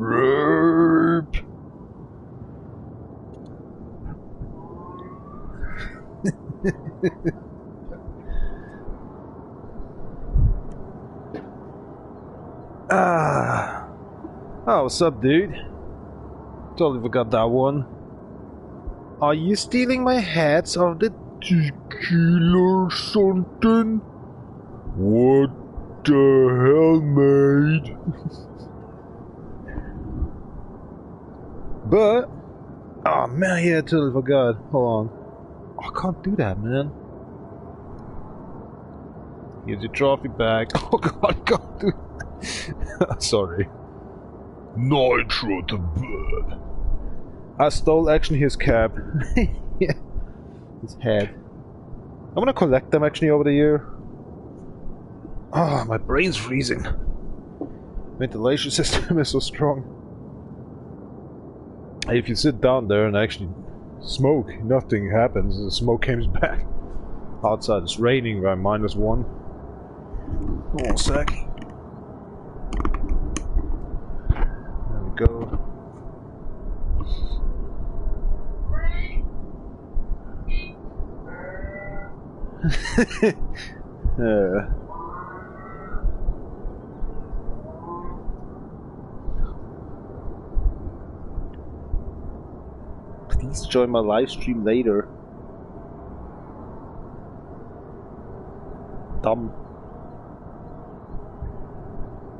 R.I.P. Oh, what's up, dude? Totally forgot that one. Are you stealing my hats of the tequila or something? What the hell, mate? But, oh man, yeah, I totally forgot. Hold on. Oh, I can't do that, man. Here's your trophy back. Oh god, I can't do that. Sorry. Nitro the bird. I stole actually his cap. Yeah. His head. I'm gonna collect them actually over the year. Oh, my brain's freezing. Ventilation system is so strong. If you sit down there and actually smoke, nothing happens. The smoke comes back. Outside it's raining by -1. Hold on a sec. There we go. Please join my live stream later. Dumb.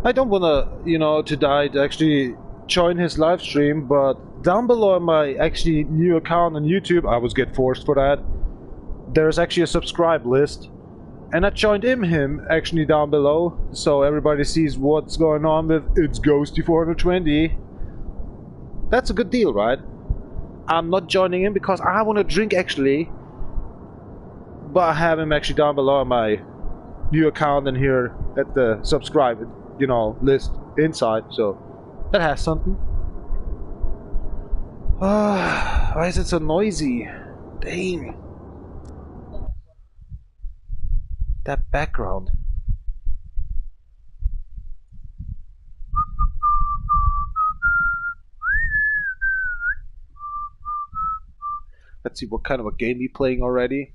I don't wanna, you know, to actually join his live stream, but down below on my actually new account on YouTube, I was get forced for that. There's actually a subscribe list, and I joined him actually down below, so everybody sees what's going on with It's Ghosty 420. That's a good deal, right? I'm not joining him because I want to drink actually, but I have him actually down below on my new account and here at the subscribe, you know, list inside, so that has something. Why is it so noisy? Dang. That background. Let's see what kind of a game you're playing already.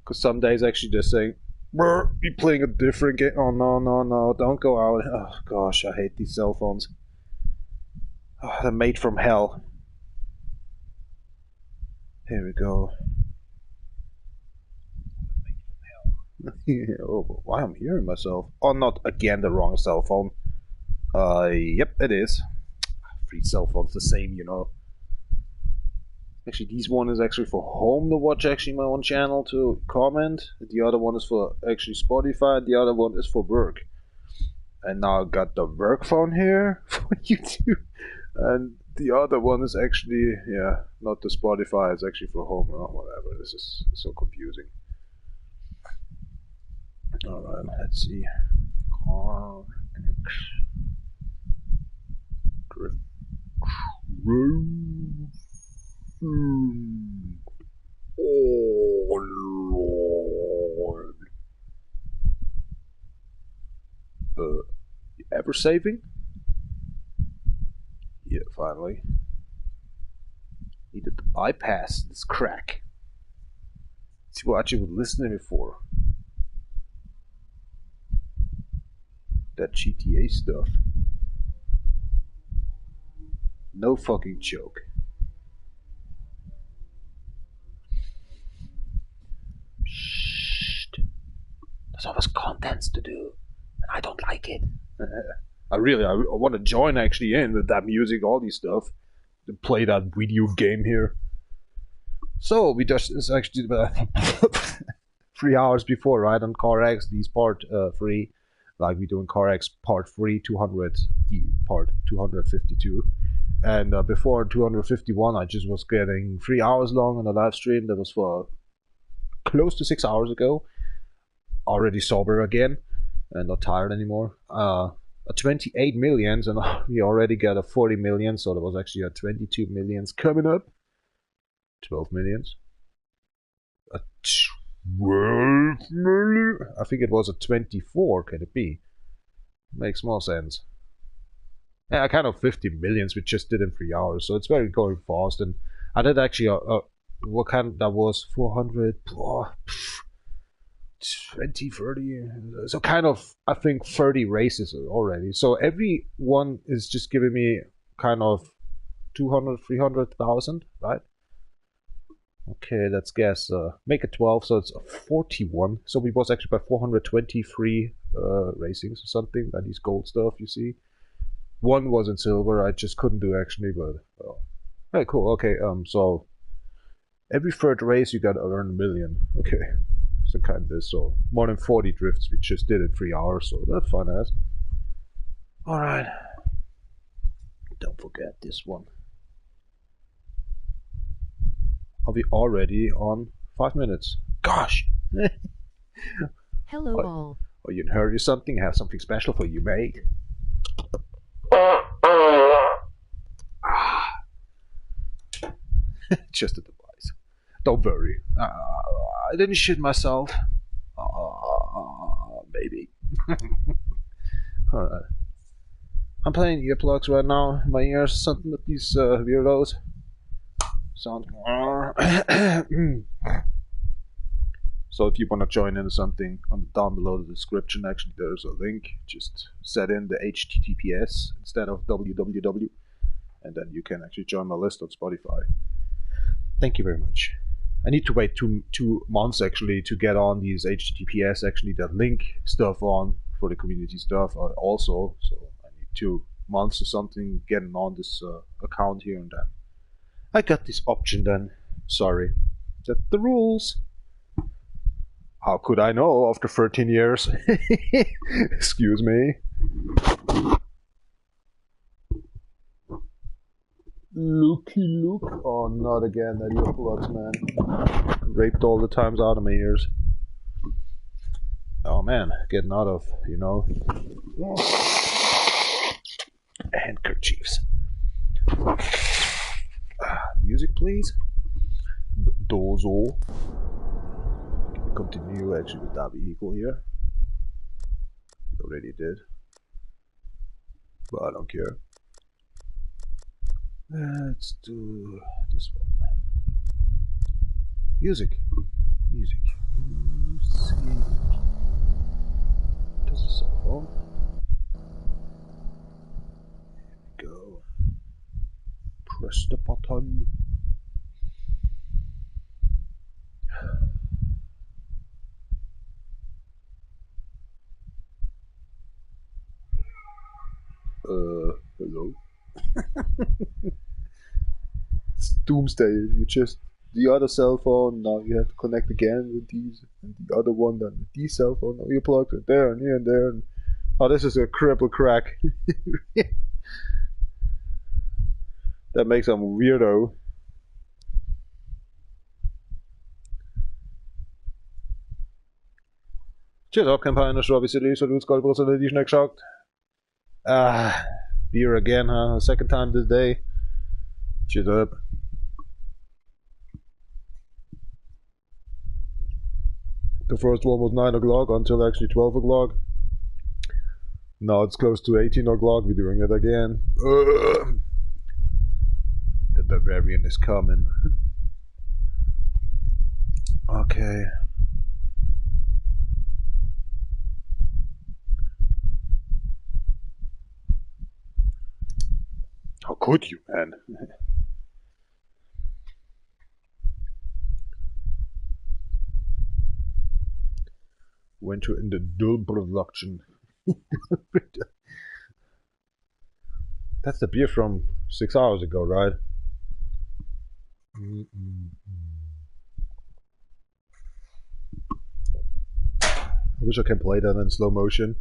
Because some days actually they're saying, "Brr, you're playing a different game." Oh no, no, no, don't go out. Oh gosh, I hate these cell phones. Oh, they're made from hell. Here we go. Oh, why I'm hearing myself? Oh, not again the wrong cell phone. Yep, it is. Free cell phones the same, you know. Actually, this one is actually for home to watch actually my own channel to comment. The other one is for actually Spotify, and the other one is for work. And now I got the work phone here for YouTube. And the other one is actually, yeah, not the Spotify, it's actually for home. Oh, whatever, this is so confusing. Alright, let's see. CarX. Oh Lord. You ever saving? Yeah, finally. Needed to bypass this crack. See what actually would listen to me for. That GTA stuff. No fucking joke. Shh. There's always contents to do, and I don't like it. I want to join actually in with that music, all these stuff, to play that video game here. So we just it's actually 3 hours before, right, on CarX, these part 3, like we do in CarX part 3, 200, the part 252. And before 251, I just was getting 3 hours long on a live stream. That was for close to 6 hours ago. Already sober again and not tired anymore. 28 millions, and we already got a 40 million, so there was actually a 22 millions coming up. 12 millions. A 12 million? I think it was a 24, can it be? Makes more sense. Yeah, kind of 50 millions we just did in 3 hours, so it's very going fast. And I did actually what kind that was 400, 20, 30, so kind of I think 30 races already. So every one is just giving me kind of 200, 300,000, right? Okay, let's guess. Make it 12, so it's 41. So we was actually by 423 racings or something. By these gold stuff, you see. One was in silver. I just couldn't do actually, but well. Hey, cool. Okay, so every third race you gotta earn a million. Okay, so kind of this. So more than 40 drifts we just did in 3 hours. So that's fun as. All right. Don't forget this one. Are we already on 5 minutes? Gosh! Hello all. Oh, you heard you something? I have something special for you, mate. Just a device. Don't worry. I didn't shit myself. Maybe. Alright. I'm playing earplugs right now. My ears, something with these weirdos. Sound. So if you want to join in something down below the description, actually there's a link. Just set in the HTTPS instead of www, and then you can actually join my list on Spotify. Thank you very much. I need to wait two months actually to get on these HTTPS, actually that link stuff on for the community stuff also. So I need 2 months or something getting on this account here, and then I got this option then. Sorry. That's the rules. How could I know after 13 years? Excuse me. Looky look. Oh, not again, that earplugs, man. Raped all the times out of my ears. Oh man, getting out of, you know, handkerchiefs. Music, please. Dozo. Continue actually with that vehicle here. Already did, but I don't care. Let's do this one. Music. Music. Does it cell phone? Here we go. Press the button. Hello? It's doomsday. You just the other cell phone, now you have to connect again with these, and the other one, then with these cell phone, now you plug it there and here and there, and oh, this is a cripple crack. That makes them weirdo. Cheers up, campaigners, obviously, so it's got also the next shocked. Beer again, huh? Second time this day. Cheers up. The first one was 9 o'clock until actually 12 o'clock. Now it's close to 18 o'clock, we're doing it again. The Bavarian is coming. Okay. How could you, man? Went to in the dual production. That's the beer from 6 hours ago, right? I wish I can play that in slow motion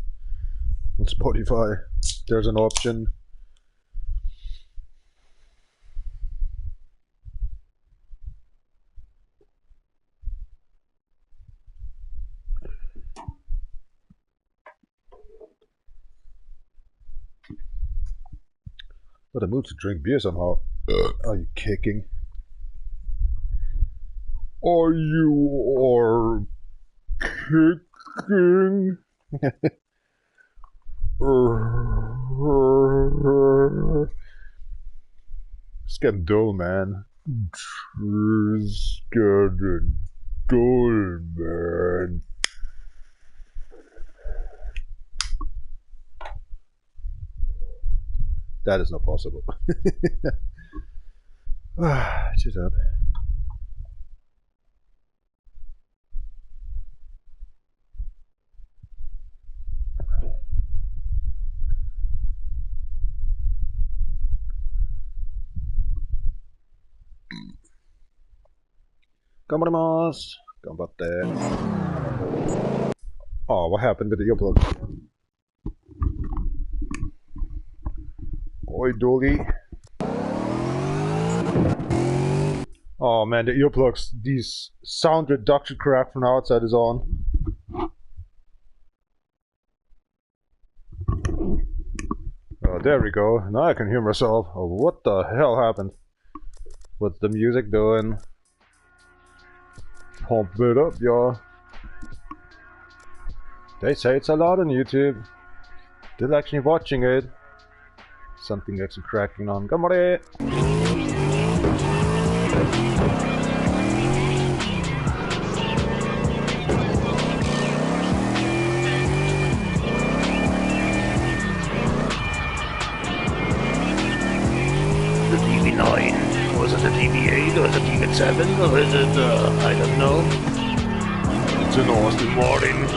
on Spotify. There's an option. But I moved to drink beer somehow. Are you kicking? Are you kicking? It's getting dull, man. It's getting dull, man. That is not possible. Shut up. Ganbarimasu. Ganbatte. Oh, what happened with the earplug? Oi, doggy. Oh man, the earplugs, these sound reduction crap from outside is on. Oh, there we go. Now I can hear myself. Oh, what the hell happened? What's the music doing? Pump it up, y'all. They say it's allowed on YouTube. Still actually watching it. Something actually cracking on. Gamare! The TV9, was it the TV8 or the TV7 or is it I don't know. It's an Austin Martin.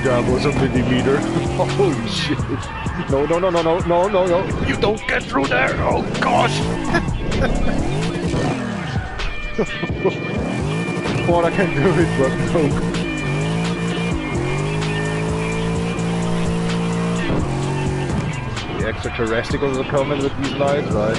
That was a millimeter. Holy shit. No, no, no, no, no, no, no, no. You don't get through there! Oh gosh! Thought I can do it, but no. The extraterrestrials are coming with these lights, right?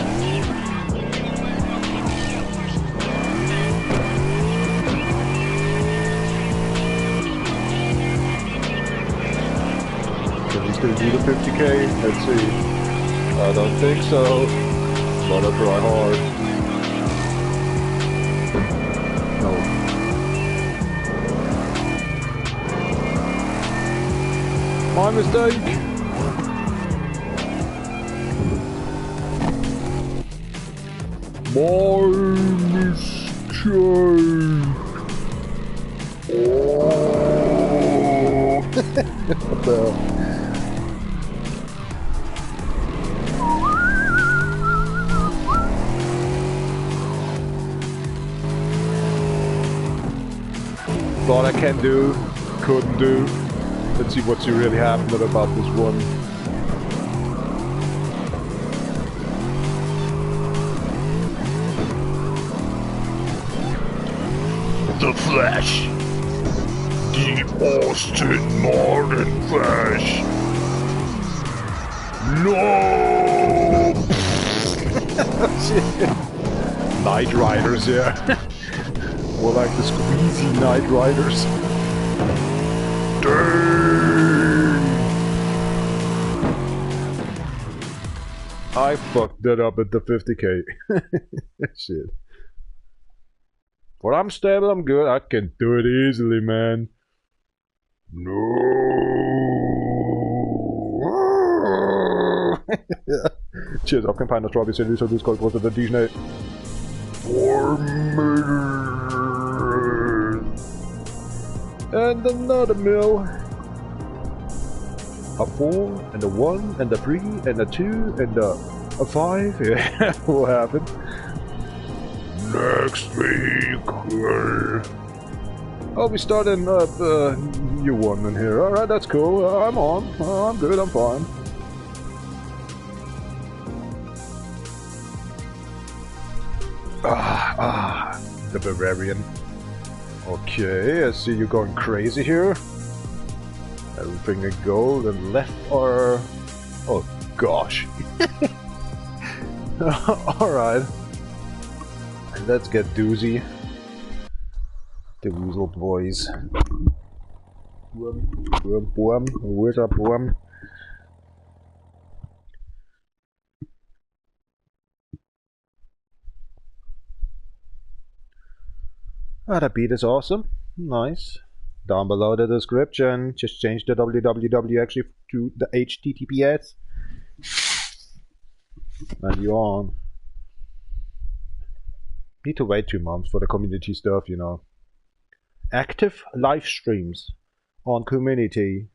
Still do the 50k? Let's see. I don't think so. But I'll try hard. No. My mistake! My mistake! Oh! What the hell? Thought I can do, couldn't do. Let's see what's really happened about this one. The Flash. The Austin Martin Flash. No! Shit. Night Riders, yeah. More like the squeezy Night Riders. Dang! I fucked that up at the 50k. Shit. But I'm stable, I'm good. I can do it easily, man. No. Cheers, auf keinen Fall noch Trophy City, so du skål på det Disney. And another mill. A 4 and a 1 and a 3 and a 2 and a 5. Yeah, what happened? Next week. Oh, we starting new one in here. Alright, that's cool. I'm on. I'm good, I'm fine. The Bavarian. Okay, I see you going crazy here. Everything in gold and left or... Oh, gosh. Alright. Let's get doozy. The weasel boys. Where's up, worm? Ah, that beat is awesome. Nice. Down below the description, just change the www actually to the HTTPS. And you're on. Need to wait 2 months for the community stuff, you know. Active live streams on community,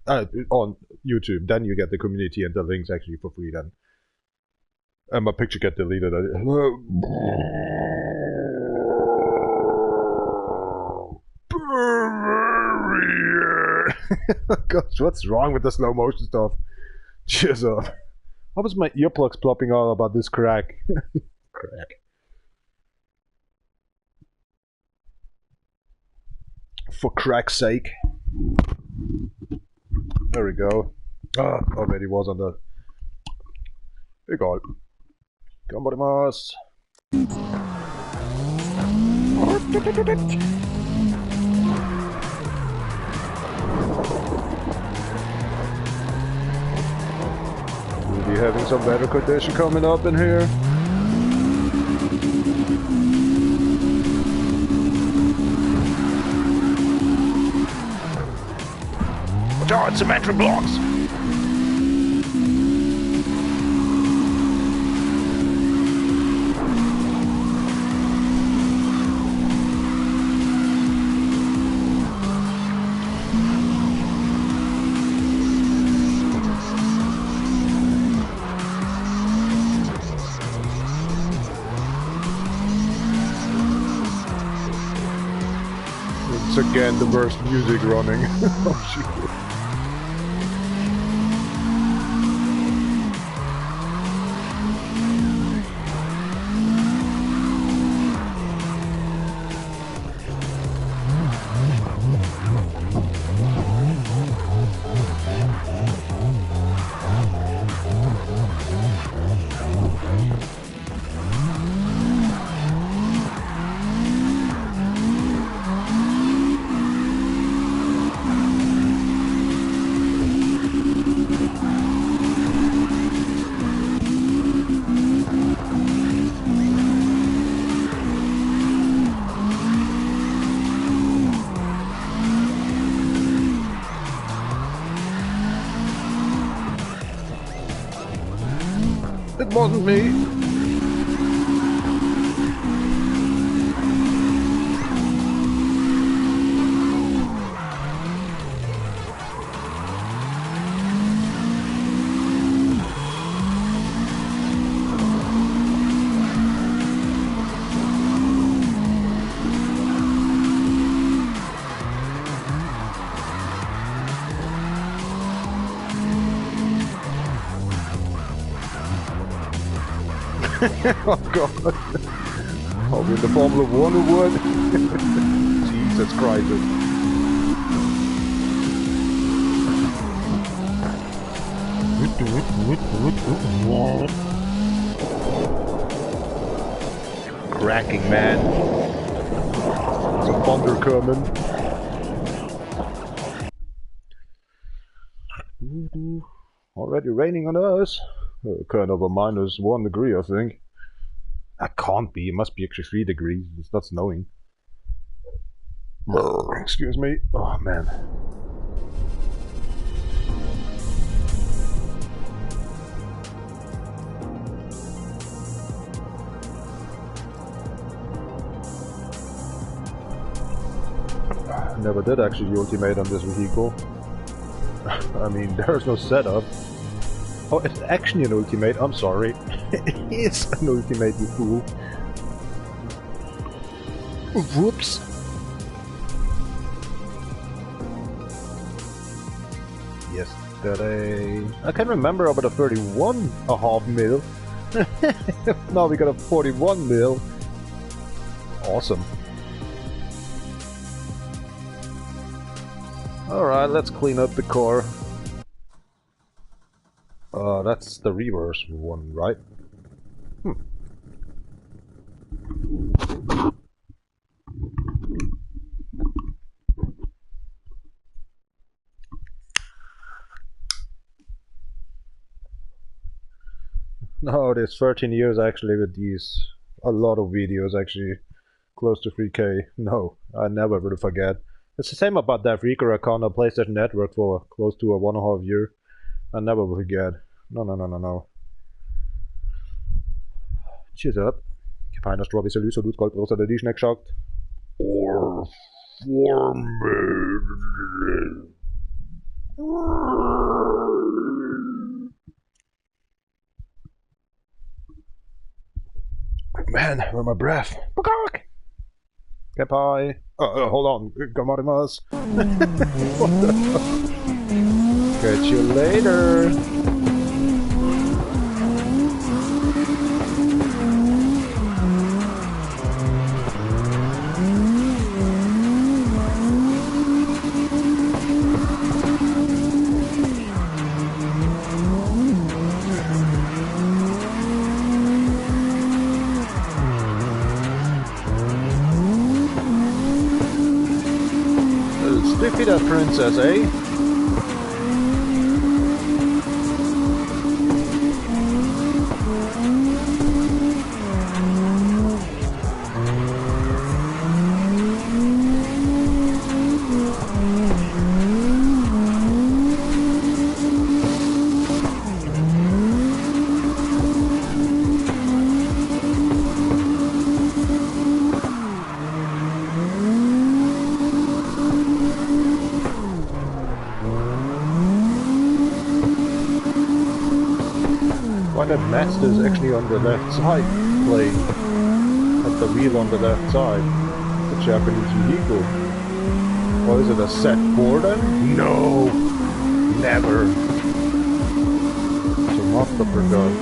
on YouTube. Then you get the community and the links actually for free. Then, and my picture get deleted. Gosh, what's wrong with the slow motion stuff? Cheers up. What was my earplugs plopping all about this crack? Crack. For crack's sake. There we go. Ah, already was on the... Egal. Gambarimasu. We'll be having some better condition coming up in here. Oh, cemetery blocks! It's again the worst music running. Oh, shit. It wasn't me. Oh god. I'll be in the Formula 1 or what? Jesus Christ. Cracking, man. There's a thunder coming. Already raining on us. Kind of a -1 degree, I think. That can't be. It must be actually 3 degrees. It's not snowing. Excuse me. Oh man. Never did actually ultimate on this vehicle. I mean, there's no setup. Oh, it's actually an ultimate, I'm sorry. It is an ultimate, you fool. Whoops. I can remember about a 31.5 mil. Now we got a 41 mil. Awesome. Alright, let's clean up the car. That's the reverse one, right? No, there's 13 years actually with these. A lot of videos actually. Close to 3K. No, I never will forget. It's the same about DefRekka account on PlayStation Network for close to a 1.5 year. I never will forget. No. Cheers up. Keiner Strawberry Salus og Gold Rosa der Edition geschaut. Or for me. Man, where's my breath? Goodbye. Hold on. Gamarimas. What the fuck? Catch you later. Defeat that princess, eh? That master's actually on the left side playing at the wheel on the left side. The Japanese vehicle. Or is it a set for them? No! Never! So not the forgot.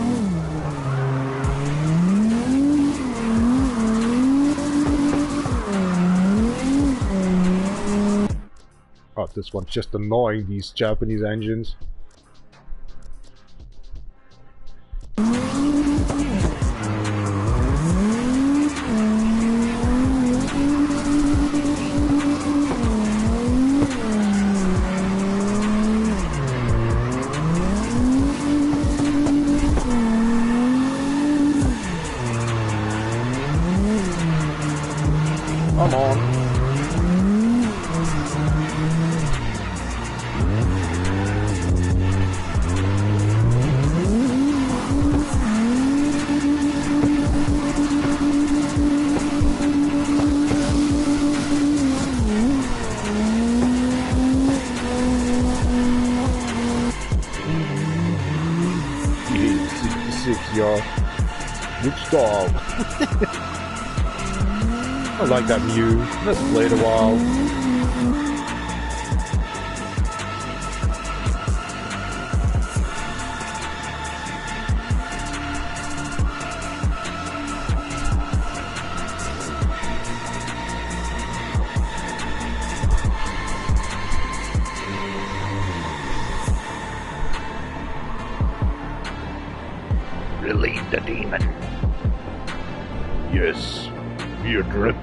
Oh, this one's just annoying, these Japanese engines. Come on. Y'all. Good style. I like that Mew. Let's play it a while. Relieve the demon. Yes, Beerdrinker.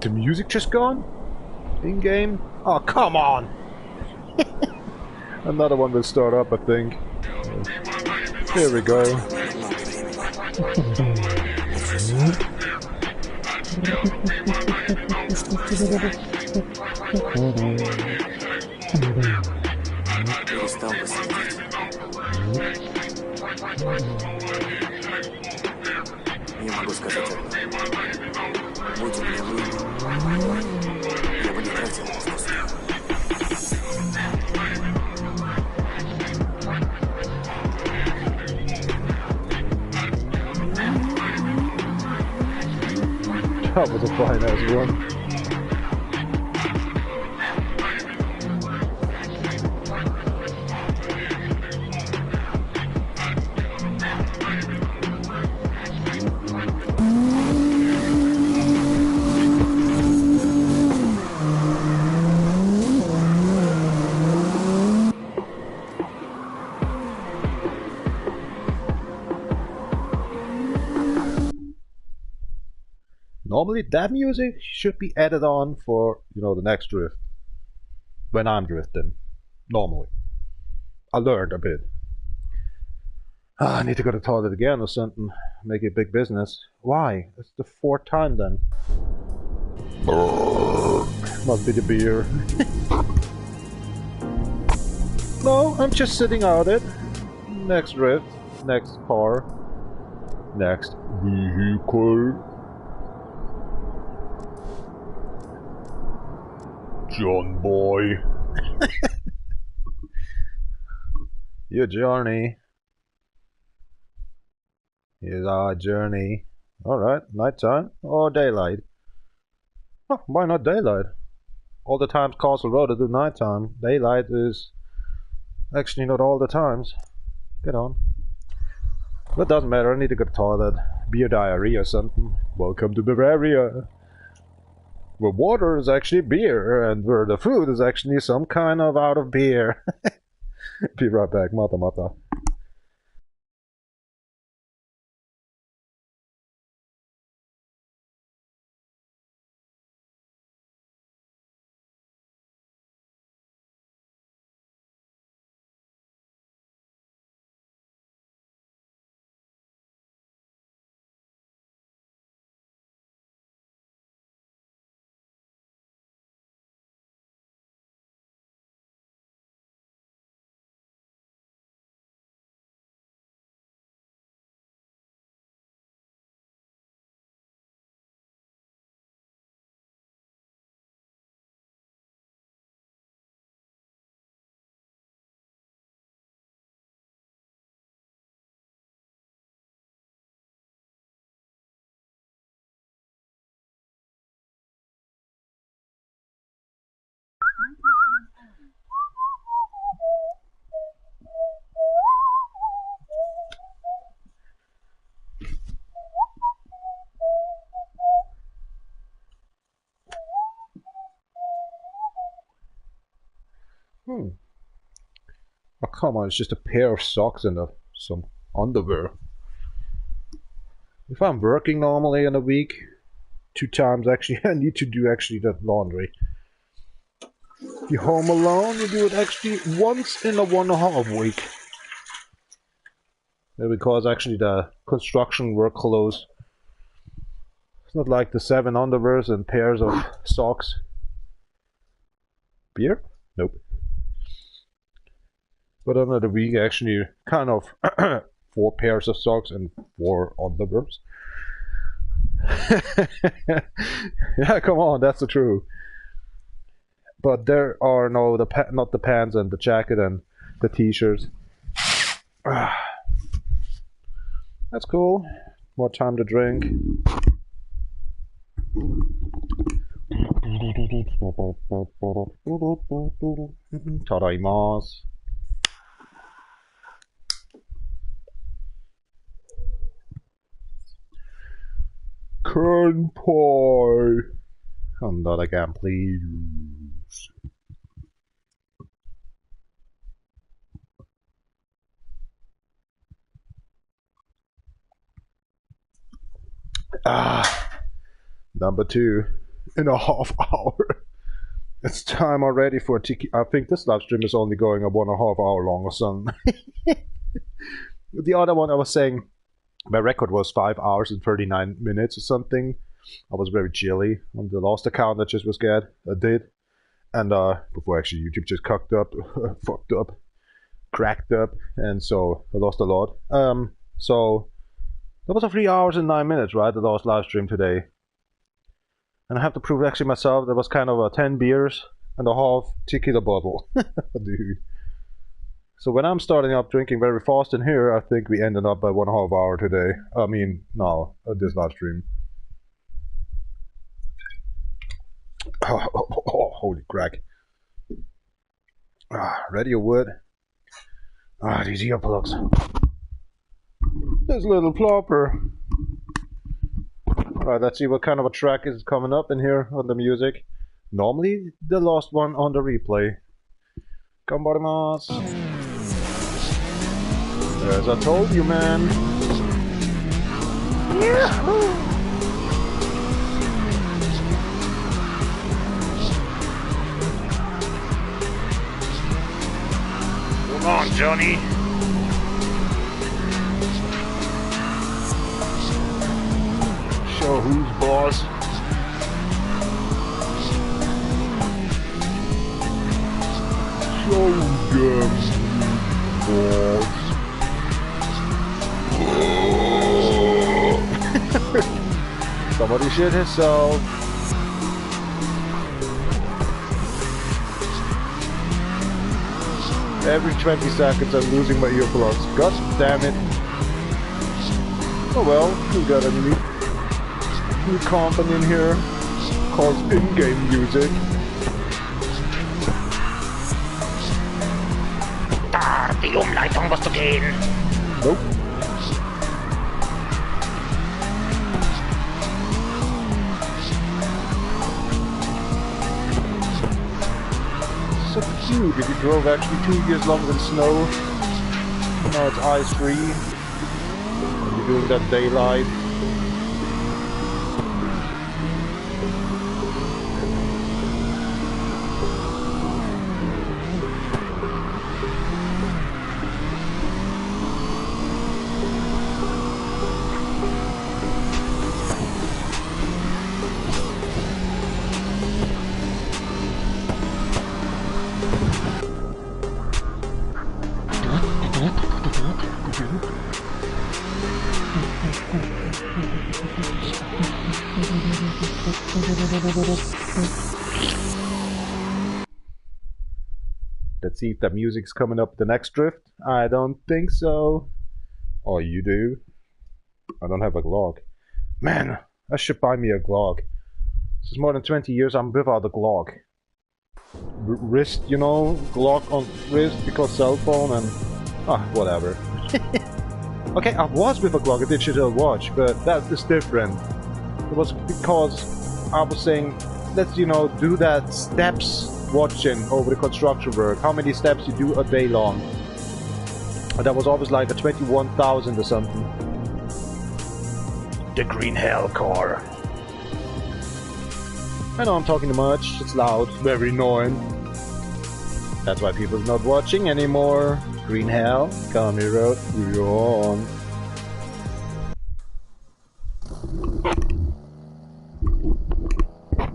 The music just gone? In-game? Oh, come on! Another one will start up, I think. Here we go. Я могу сказать одно. Будь у меня время, я бы не тратил его вкусно. That was a fine ass one. Normally that music should be added on for, you know, the next drift. When I'm drifting. Normally. I learned a bit. I need to go to the toilet again or something. Make it big business. Why? It's the 4th time then. Must be the beer. No, I'm just sitting out it. Next drift. Next car. Next vehicle. John boy. Your journey is our journey. Alright, nighttime or daylight? Oh, why not daylight? All the times Castle Road do nighttime. Daylight is actually not all the times. Get on. But doesn't matter, I need to go to the toilet. Beer diarrhea or something. Welcome to Bavaria. Where water is actually beer, and where the food is actually some kind of out of beer. Be right back, mata mata. Oh, come on, it's just a pair of socks and some underwear. If I'm working normally in a week, 2 times actually, I need to do actually that laundry. If you're home alone, you do it actually once in a 1.5 week. Because actually the construction work clothes. It's not like the 7 underwears and pairs of socks. Beer? Nope. But another week actually kind of 4 pairs of socks and 4 underwears. Yeah, come on, that's the truth. But there are no not the pants and the jacket and the t-shirts. That's cool. More time to drink. Tadaimasu. Kanpai. And that again, please. Number 2.5 hours. It's time already for Tiki. I think this live stream is only going a 1.5 hour long or something. The other one I was saying, my record was 5 hours and 39 minutes or something. I was very chilly on the last account I just did. And before actually YouTube just fucked up, cracked up, and so I lost a lot. So that was a 3 hours and 9 minutes, right? The last live stream today. And I have to prove actually myself that was kind of a 10 beers and a half tequila bottle. Dude. So when I'm starting up drinking very fast in here, I think we ended up by 1.5 hour today. I mean, no, this live stream. Oh, holy crack. Radio wood. These earplugs. This little plopper. Alright, let's see what kind of a track is coming up in here on the music. Normally, the last one on the replay. Gambarimasu. As I told you, man. Yahoo! Come on, Johnny. Show who's boss. Show them boss. Somebody shit himself. Every 20 seconds I'm losing my earplugs. God damn it. Oh well, we got a new company in here called in-game music. Da, die Umleitung musst du gehen. Nope. So cute if you drove actually 2 years longer than snow. Now it's ice-free. You're doing that daylight. Let's see if the music's coming up the next drift. I don't think so. Oh, you do? I don't have a Glock. Man, I should buy me a Glock. This is more than 20 years I'm without a Glock. Wrist, you know, Glock on wrist because cell phone and... whatever. Okay, I was with a Glock, a digital watch, but that is different. It was because I was saying, let's, you know, do that steps watching over the construction work. How many steps you do a day long. And that was always like a 21,000 or something. The green hell car. I know I'm talking too much. It's loud, very annoying. That's why people's not watching anymore. Green hell, County Road, we're on.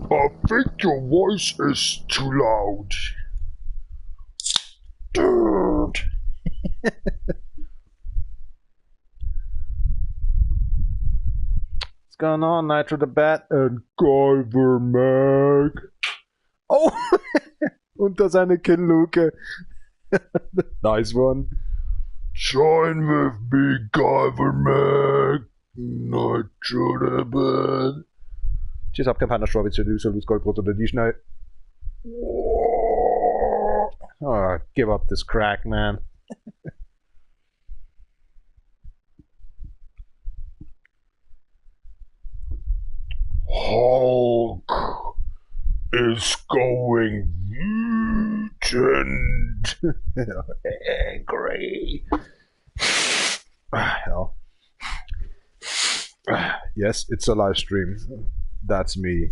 I think your voice is too loud. Dude. What's going on, Nitro the Bat and Guyver Mag? Oh! Unter seine Kinnluke. Nice one. Join with me, Guyver Mag. Nitro the Bat. Tschüss, hab kein Partner, Strawberry, Salus, Goldbrot oder die Schnell. Oh, give up this crack, man. Hulk is going mutant. Angry. Hell. Yes, it's a live stream. That's me.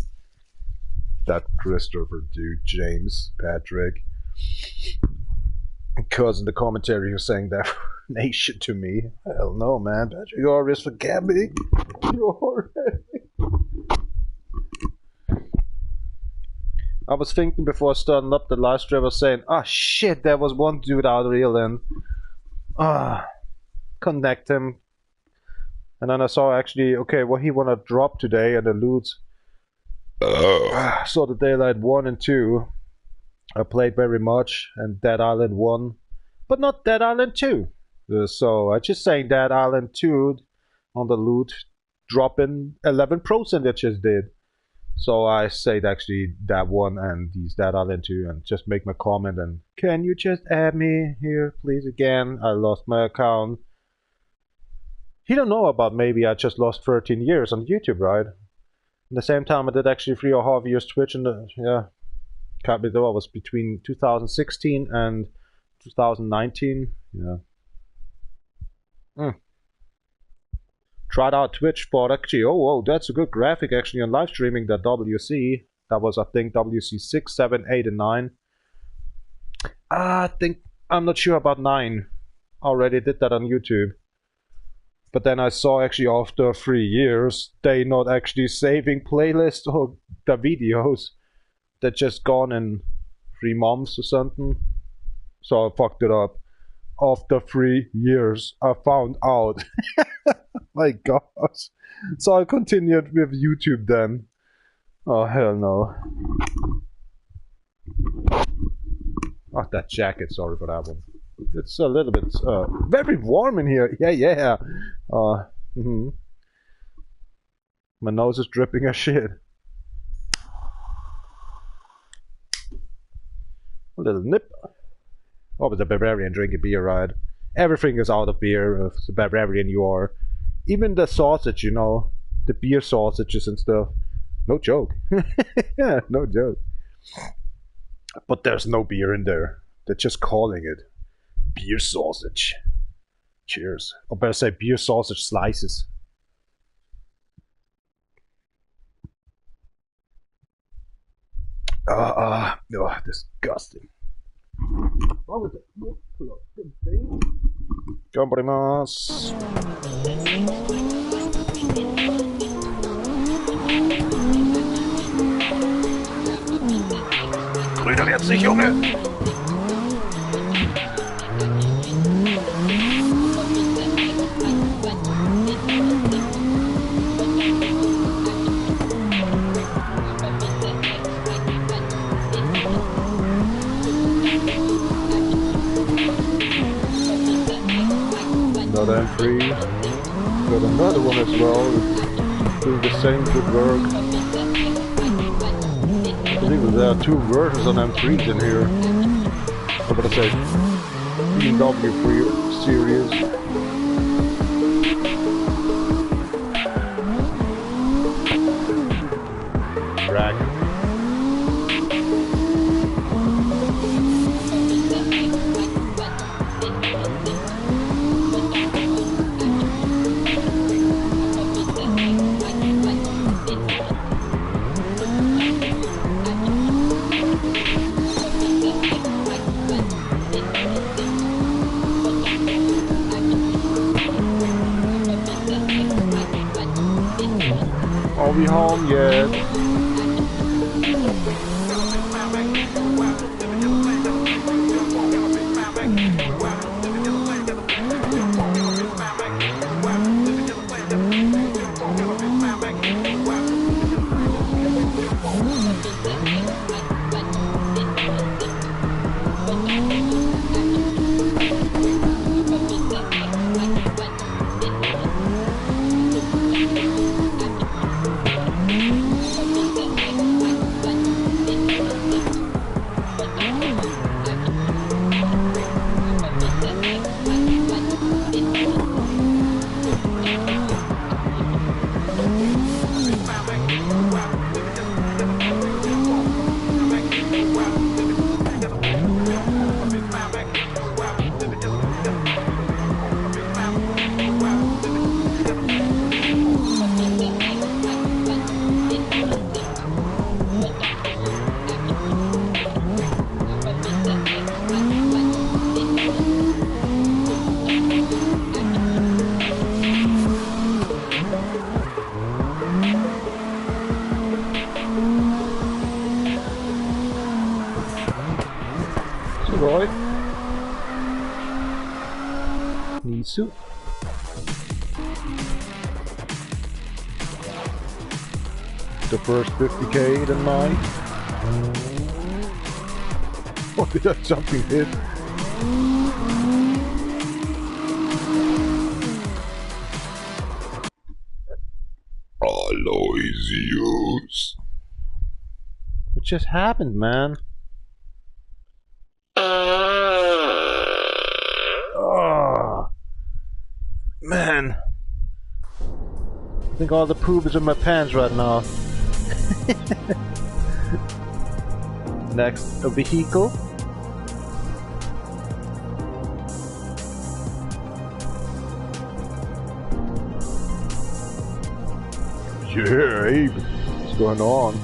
That Christopher dude, James, Patrick. Because in the commentary you're saying that nation to me. Hell no, man. Patrick, you always forget me. You already. I was thinking before starting up the live stream, I was saying, ah, shit, there was one dude out of Ireland. Connect him. And then I saw actually, okay, what he wanna drop today and the loot. Saw the Daylight 1 and 2. I played very much, and Dead Island 1, but not Dead Island 2. So I just saying Dead Island 2 on the loot dropping 11% it just did. So I said actually that one and these Dead Island 2 and just make my comment and can you just add me here please again? I lost my account. He don't know about maybe I just lost 13 years on YouTube, right? At the same time I did actually 3.5 years Twitch and yeah. Capital was between 2016 and 2019. Yeah. Tried out Twitch for actually. Oh, that's a good graphic actually on live streaming. That WC. That was I think WC 6, 7, 8, and 9. I think I'm not sure about 9. Already did that on YouTube. But then I saw actually after 3 years they not actually saving playlists or the videos. They're just gone in 3 months or something. So I fucked it up. After 3 years, I found out. My God. So I continued with YouTube then. Oh, hell no. Oh, that jacket. Sorry for that one. It's a little bit very warm in here. Yeah. My nose is dripping as shit. A little nip. Oh, but the Bavarian drinking beer, right? Everything is out of beer. The Bavarian you are. Even the sausage, you know. The beer sausages and stuff. No joke. Yeah, no joke. But there's no beer in there. They're just calling it beer sausage. Cheers. Or better say beer sausage slices. Oh, disgusting. Ganbarimasu. Brüder, jetzt nicht, Junge! Another M3. Got another one as well. Doing the same good work. I believe there are 2 versions on M3s in here. I'm gonna say BMW series. Drag. Are we home yet? Right. Nisu. The first 50k the night. What did that jumping hit? Aloysius. What just happened, man? Oh, man. I think all the poop is in my pants right now. Next, a vehicle. Yeah, Abe. What's going on?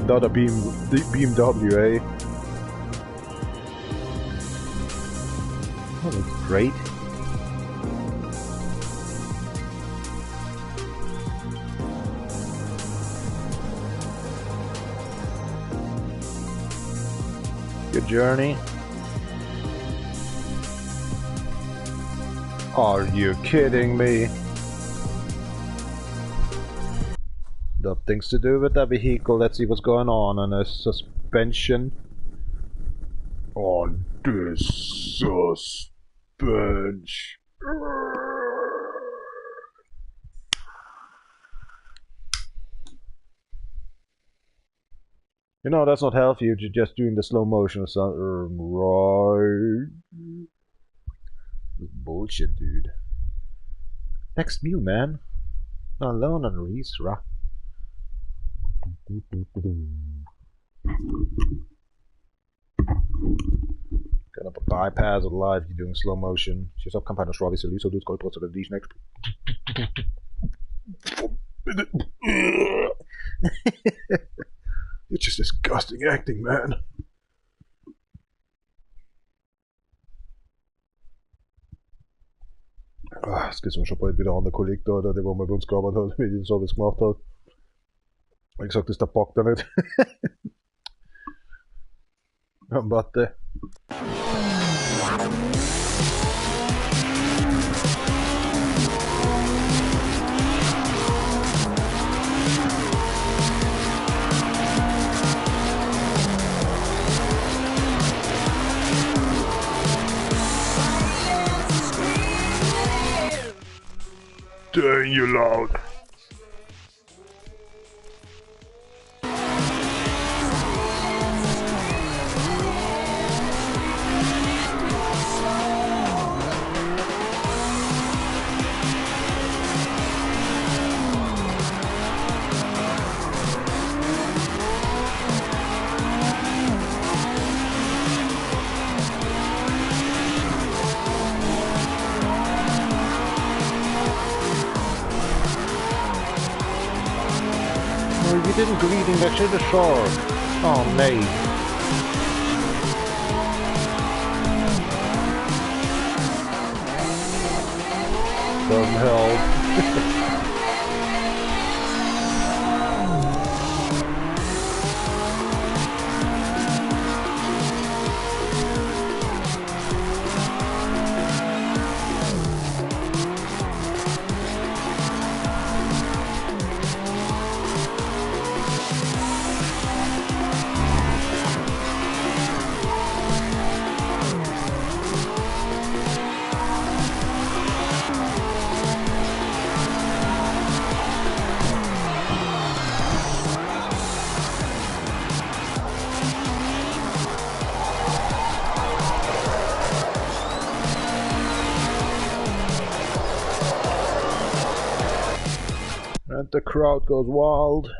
Another BMW, eh? Oh, that's great. Good journey. Are you kidding me? Got things to do with that vehicle. Let's see what's going on a suspension. On this suspension. You know, that's not healthy. You're just doing the slow motion or something. Right. This bullshit, dude. Next Mew, man. Not alone on Reese, right? Kan op een bypass of live, you're doing slow motion. She's up campaign Australia, so Lisa doet trots op de D's next. It's just disgusting acting, man. Es geht schon bald wieder an der Kollege da, der wo mal bei uns gearbeitet hat, wie den Service gemacht hat. Wie gesagt, das ist der Bock da nicht. Ja, warte. Dang you loud. You didn't greet him back to the shore. Oh, mate. Doesn't help. And the crowd goes wild.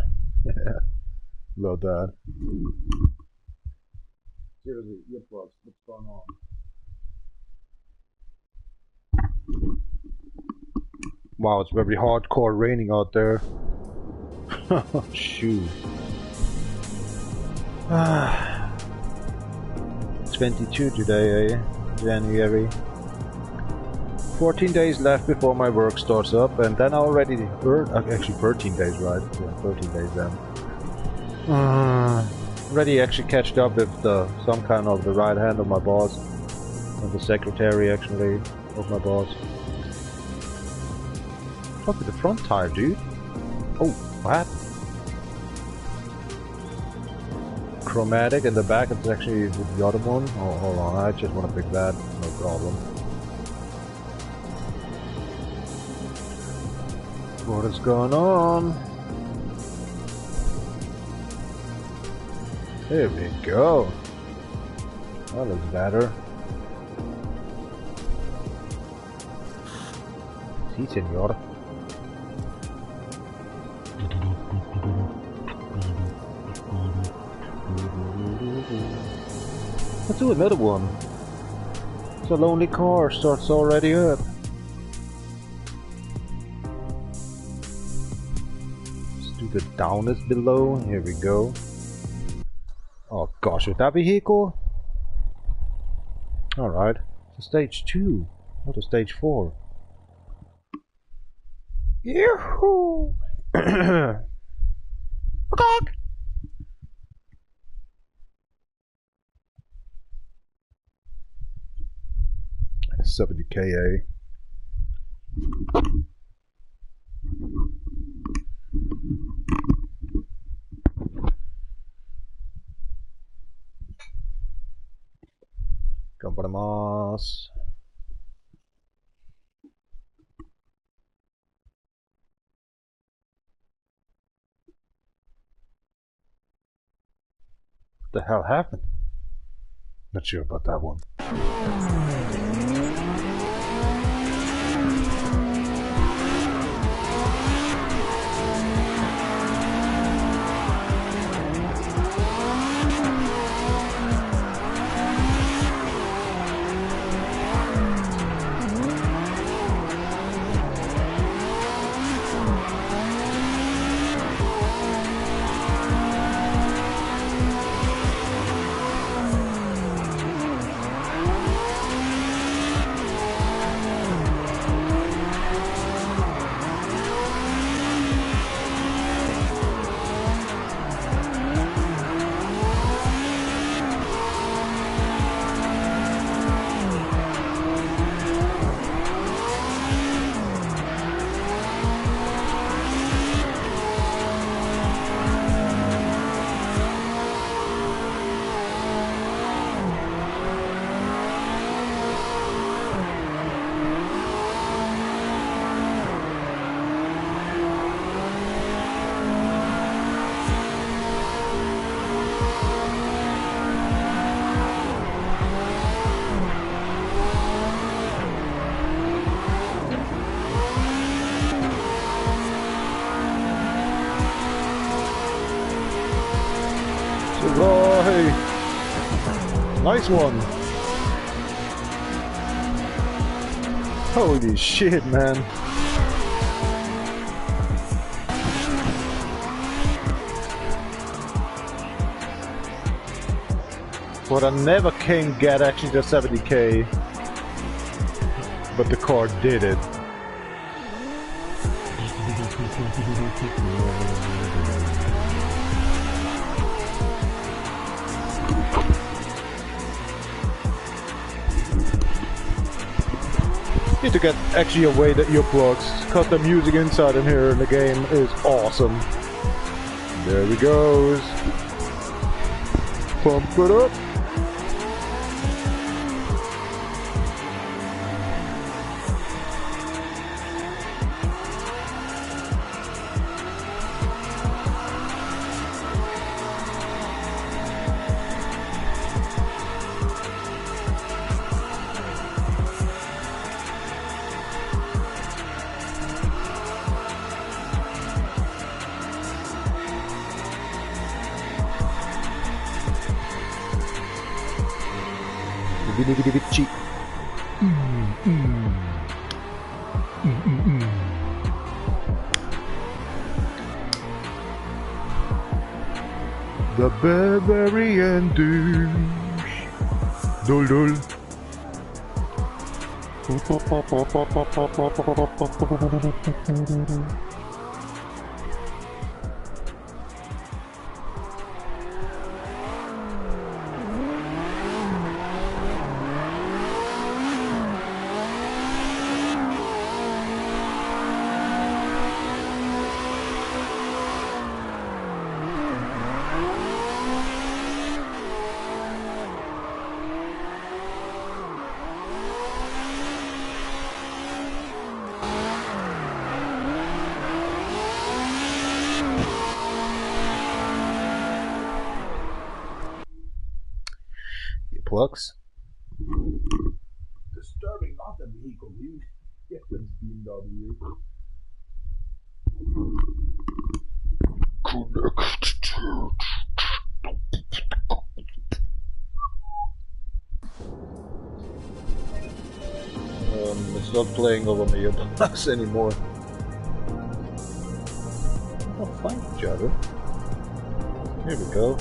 Yeah. Love that. Seriously, earbuds, what's going on? Wow, it's very hardcore raining out there. Shoot. 22 today, eh? January. 14 days left before my work starts up, and then already, actually 13 days, right? Yeah, 13 days then. already actually catched up with some kind of the right hand of my boss. And the secretary actually of my boss. Look at the front tire, dude. Oh, what? Chromatic in the back, it's actually the other one. Oh, hold on, I just want to pick that. No problem. What is going on? There we go. That looks better. Si, senor. Let's do another one. It's a lonely car, starts already up. Let's do the downest below. Here we go. Oh gosh, with that vehicle? Alright. So stage 2, not a stage 4. Yahoo! 70 KA. Ganbaremasu. What the hell happened? Not sure about that one. Nice one. Holy shit, man. But I never can get actually the 70k. But the car did it. Need to get actually away the earplugs, because the music inside in here in the game is awesome. There he goes. Pump it up. Anniversity. The Bavarian douche. Dul dul. plugs. Disturbing, not the vehicle, dude. Yeah, that's BMW. It's not playing over my earbuds anymore. I'll find each other. Here we go.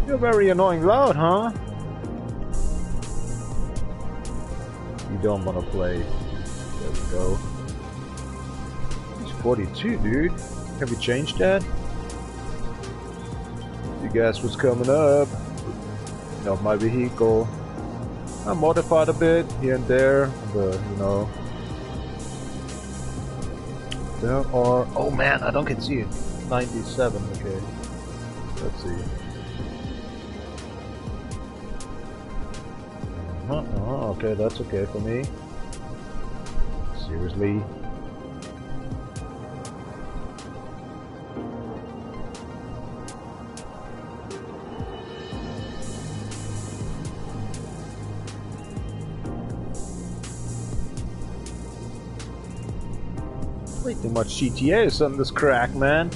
You're very annoying loud, huh? You don't want to play. There we go. It's 42, dude. Have we changed that? You guess what's coming up? Not my vehicle. I modified a bit here and there, but you know. There are. Oh man, I don't can see it. 97. Okay. Let's see. Okay, that's okay for me. Seriously. Way too much CTAs on this crack, man.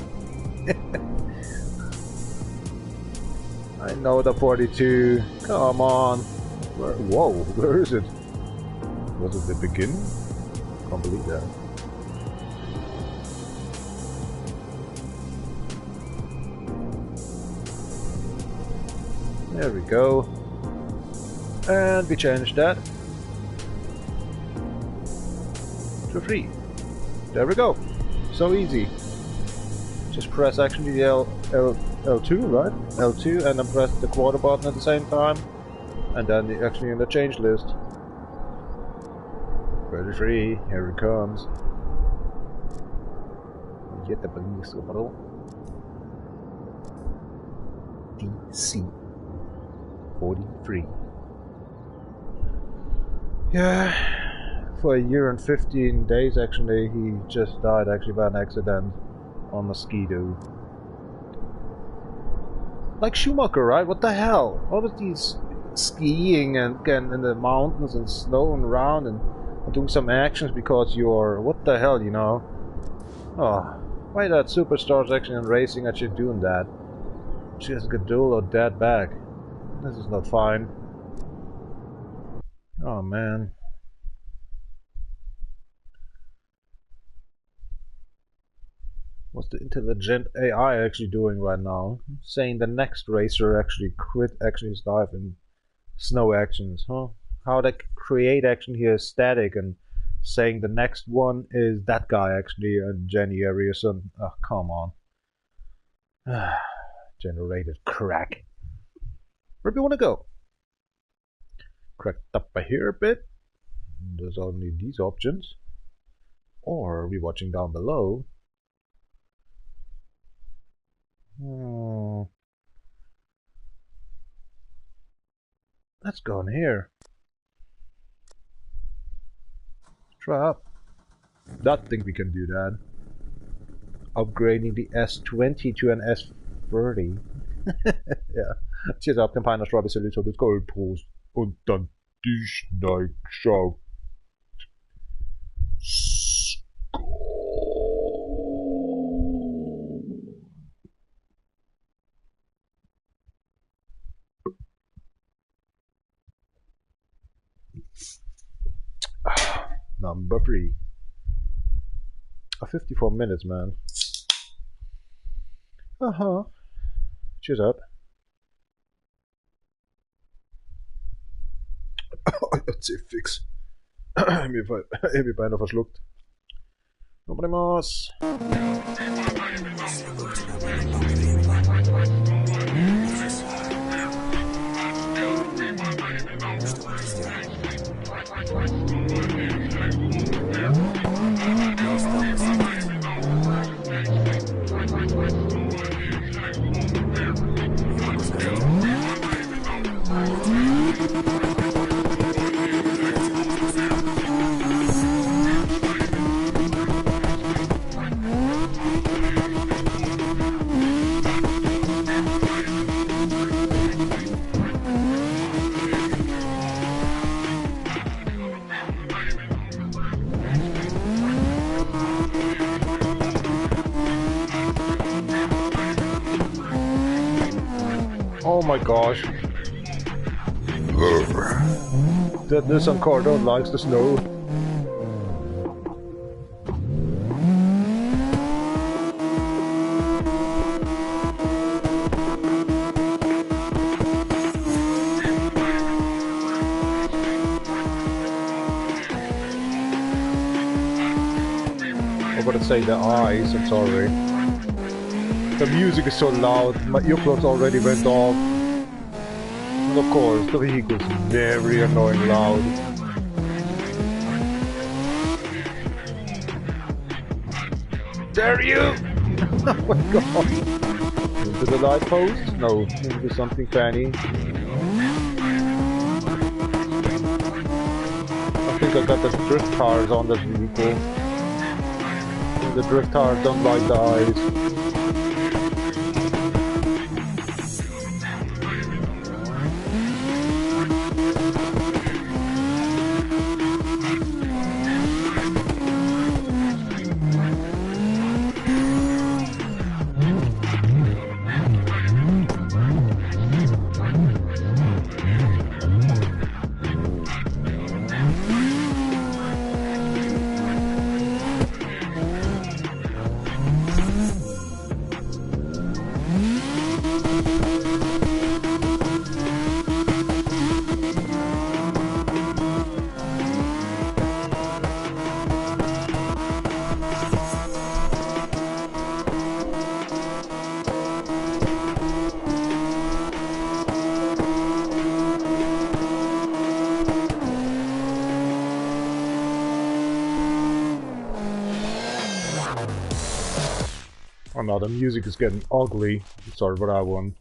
I know the 42. Come on. Whoa, where is it? Was it the beginning? Can't believe that. There we go. And we changed that to 3. There we go. So easy. Just press actually the L2, right? L2 and then press the quarter button at the same time. And then actually in the change list. 33, here it comes. Get the police model. DC 43. Yeah, for a year and 15 days actually, he just died actually by an accident on Mosquito. Like Schumacher, right? What the hell? All of these skiing and in the mountains and snowing around and doing some actions because you're what the hell, you know? Oh, why that superstars actually in racing actually doing that? She has Gadul or dead back. This is not fine. Oh man. What's the intelligent AI actually doing right now? Saying the next racer actually quit actually his life in snow actions, huh? How they create action here is static and saying the next one is that guy actually in January or something. Oh, come on. Generated crack. Where do you want to go? Cracked up by here a bit. There's only these options. Or are we watching down below? Let's go in here. Try up. That think we can do that. Upgrading the S20 to an S30. Ja. Cheers up, Campiner Strawberry Salute und Goldpost. Und dann die Schneidschau. Number 3. 54 minutes, man. Cheers up. That's a fix. Irgendwie beinahe verschluckt. Vamos. Oh my gosh. That Nissan car don't likes the snow. I'm gonna say the eyes, I'm sorry. The music is so loud, my earplugs already went off. And of course, the vehicle is very annoying loud. Dare you! Oh my god! Into the light post? No, into something fanny. I think I got the drift tires on that vehicle. The drift tires don't like the eyes. Oh no, the music is getting ugly. Sorry for that one.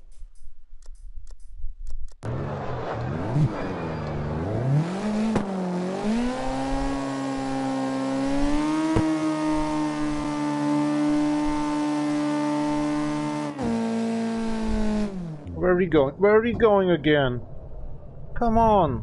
Where are you going? Where are you going again? Come on!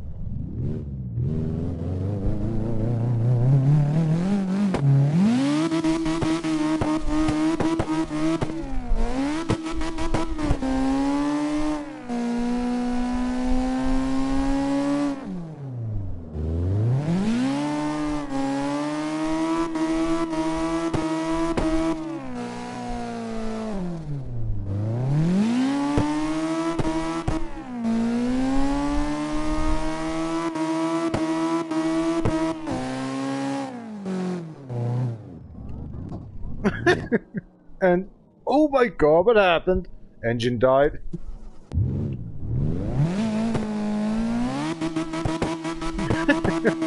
And oh my god, what happened? Engine died.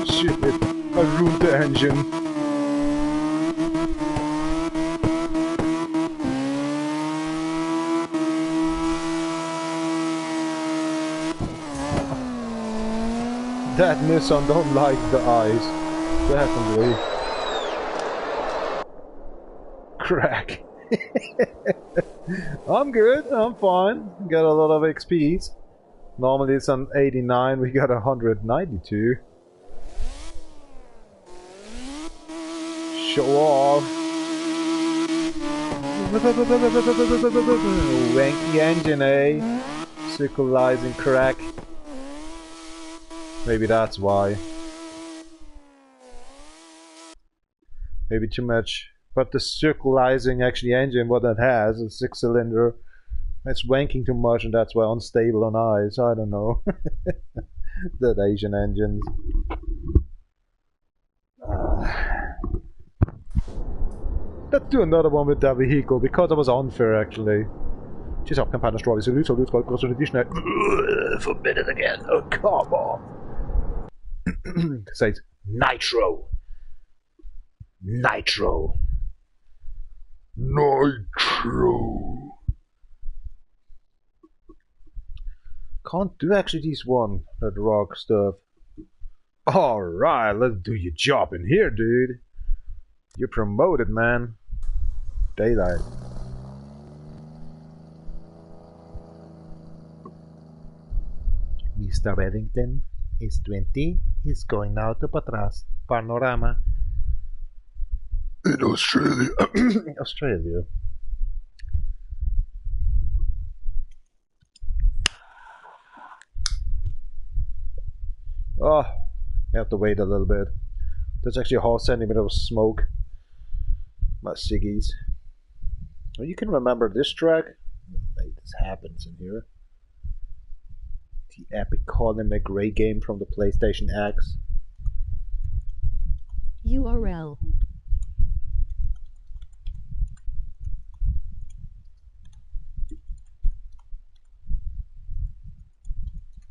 Shit, I ruined the engine. That Nissan don't like the eyes. Definitely. Crack. I'm good, I'm fine. Got a lot of XPs. Normally it's on 89, we got 192. Show off. Wanky engine, eh? Circularizing crack. Maybe that's why. Maybe too much. But the circularizing actually engine, what that has, a 6-cylinder, it's wanking too much and that's why unstable on eyes. I don't know. That Asian engines. Let's do another one with that vehicle because it was unfair actually. Cheers up, Campana Strawberry. So Lutz, Lutz, Gott, additional. Forbid it again. Oh, come on. Says Nitro. Nitro. Nitro. Can't do actually this one, that rock stuff. Alright, let's do your job in here, dude. You're promoted, man. Daylight. Mr. Weddington is 20. He's going now to Panorama. In Australia. Australia. Oh, you have to wait a little bit. There's actually a half centimeter of smoke. My ciggies. Oh, you can remember this track? Wait, this happens in here. The epic Colin McRae game from the PlayStation X. URL.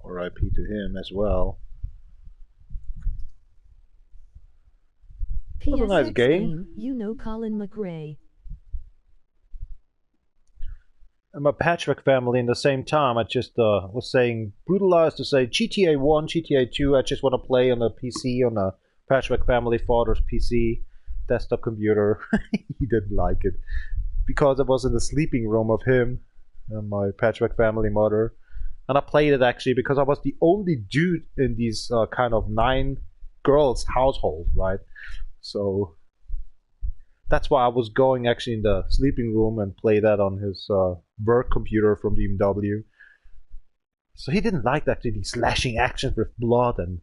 R.I.P. to him as well. What a nice game. You know Colin McRae. And my Patchwork family in the same time, I just was saying, brutalized to say GTA 1, GTA 2, I just want to play on a PC, on a Patchwork family father's PC, desktop computer. He didn't like it. Because I was in the sleeping room of him and my Patchwork family mother. And I played it actually because I was the only dude in these kind of 9 girls household, right? So that's why I was going actually in the sleeping room and play that on his work computer from BMW. So he didn't like actually these slashing actions with blood and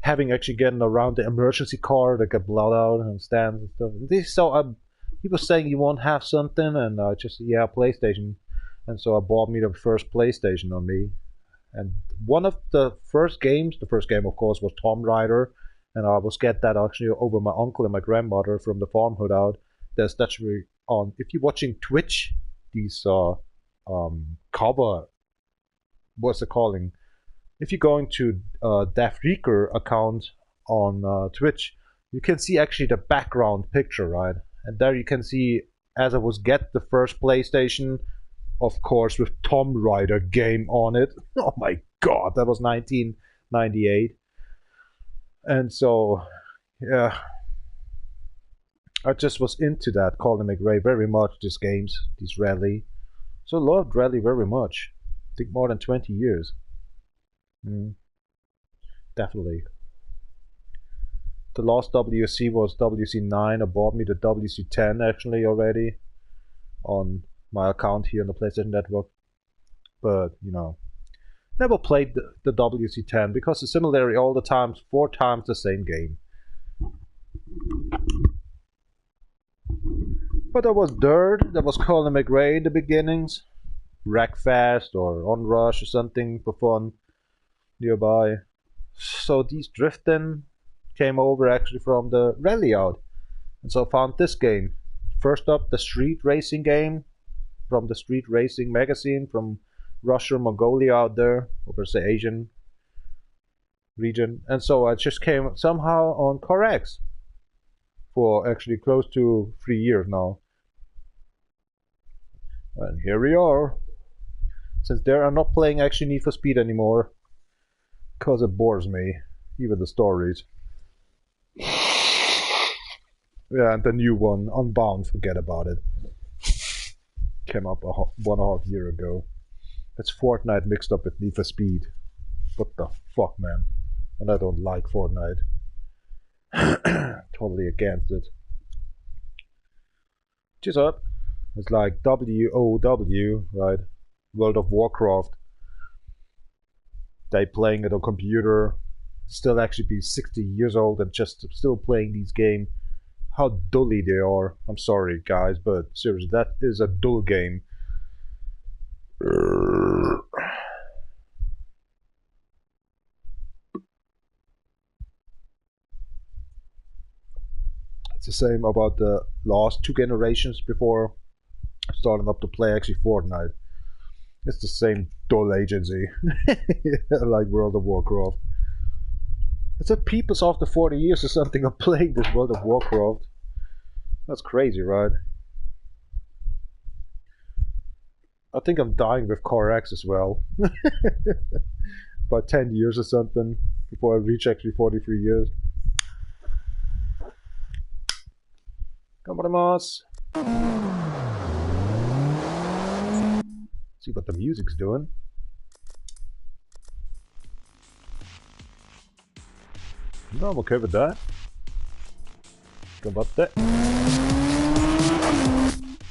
having actually getting around the emergency car that got blood out and stands and stuff. So he was saying he won't have something, and just yeah, PlayStation. And so I bought me the first PlayStation on me. And one of the first game of course was Tomb Raider, and I was get that actually over my uncle and my grandmother from the farm hood. There's actually on, if you're watching Twitch, these cover, what's it calling? If you're going to DefRekka account on Twitch, you can see actually the background picture, right? And there you can see as I was get the first PlayStation, of course, with Tomb Raider game on it. Oh my god, that was 1998. And so, yeah, I just was into that Colin McRae very much, these games, these rally. So I loved rally very much. I think more than 20 years. Definitely. The last WC was WC9. I bought me the WC10 actually already on my account here on the PlayStation Network, but you know, never played the WC10 because it's similarly all the times 4 times the same game. But there was Dirt, there was Colin McRae in the beginnings, Wreckfest or Onrush or something for fun nearby. So these drifting came over actually from the rally out, and so I found this game. First up, the street racing game from the Street Racing magazine from Russia, Mongolia out there, over say Asian region. And so I just came somehow on CarX for actually close to 3 years now. And here we are. Since there I'm not playing actually Need for Speed anymore, because it bores me, even the stories. Yeah, and the new one, Unbound, forget about it. Came up 1.5 years ago. It's Fortnite mixed up with Need for Speed. What the fuck, man? And I don't like Fortnite. Totally against it. Cheers up. It's like WoW, right? World of Warcraft. They playing it on computer. Still actually be 60 years old and just still playing these games. How dully they are. I'm sorry, guys, but seriously, that is a dull game. It's the same about the last 2 generations before starting up to play actually Fortnite. It's the same dull agency. Like World of Warcraft. It's a people's after 40 years or something of playing this World of Warcraft. That's crazy, right? I think I'm dying with CarX as well. About 10 years or something before I reach actually 43 years. Vamos. See what the music's doing. No, I'm okay with that. Go about that.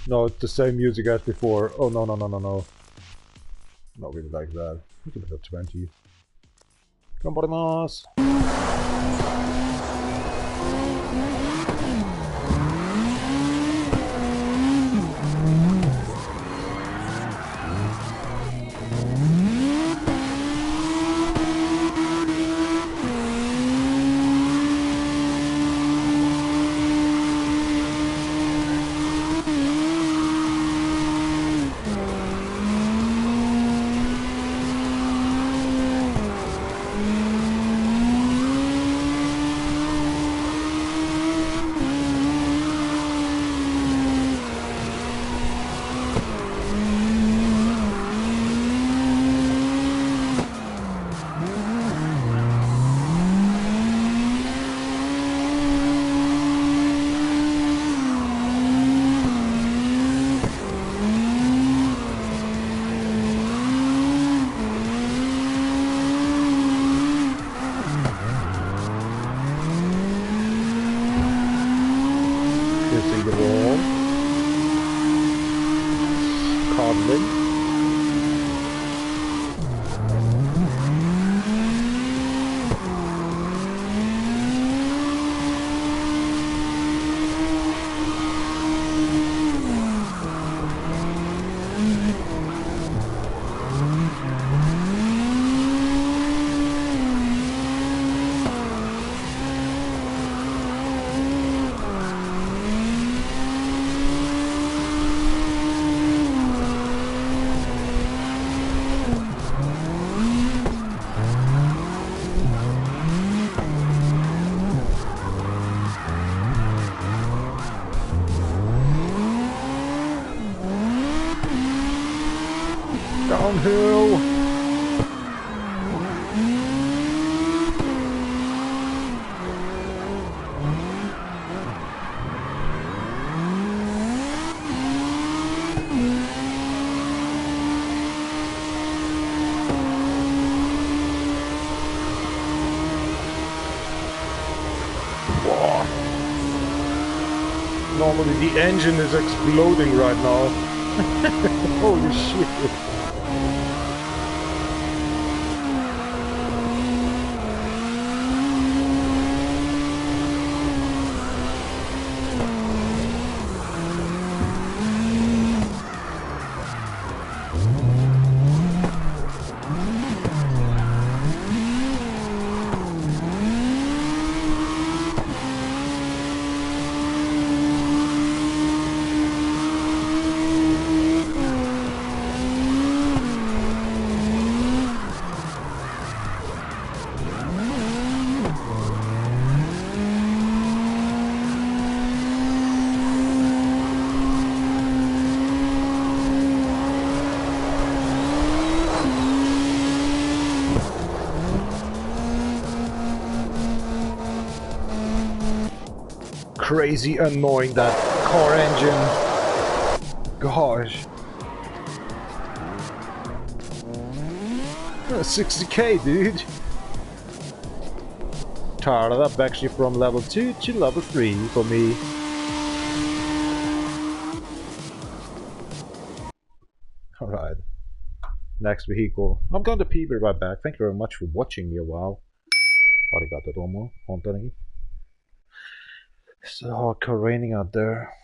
No, it's the same music as before. Oh, no. Not really like that. Give it a 20. 頑張ります。Downhill. Wow. Normally the engine is exploding right now. Holy shit. Crazy annoying, that car engine. Gosh. 60k, dude. Tired of that, actually from level 2 to level 3 for me. Alright. Next vehicle. I'm going to be right back. Thank you very much for watching me a while. Arigato domo, hontoni. It's hardcore raining out there.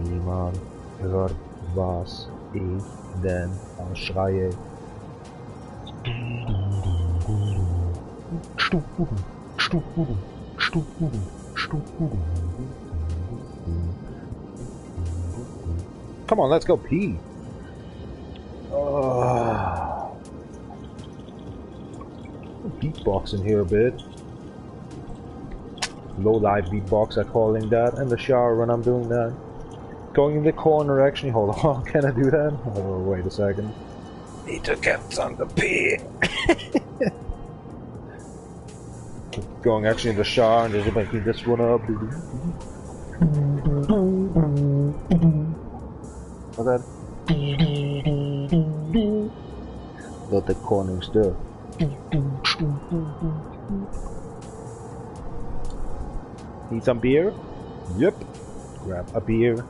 Niemand hört, was ich denn schreie. Come on, let's go pee. Beatboxing here a bit. Low life beatbox, I'm calling that in the shower when I'm doing that. Going in the corner, actually, hold on, can I do that? Oh, wait a second. Need to get some to pee. Going actually in the shower and just making this one up. What's that? Got the corner still. Need some beer? Yep. Grab a beer.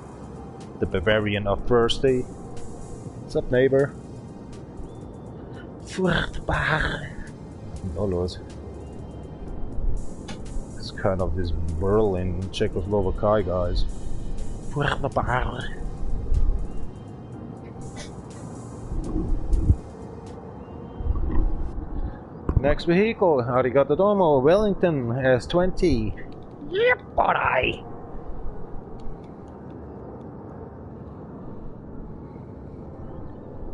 The Bavarian of Thursday. What's up, neighbor? Furchtbar. Oh, Lord. It's kind of this Berlin, Czechoslovakia guys. Furchtbar. Next vehicle, Arigato domo, Wellington S20. Yep, alright.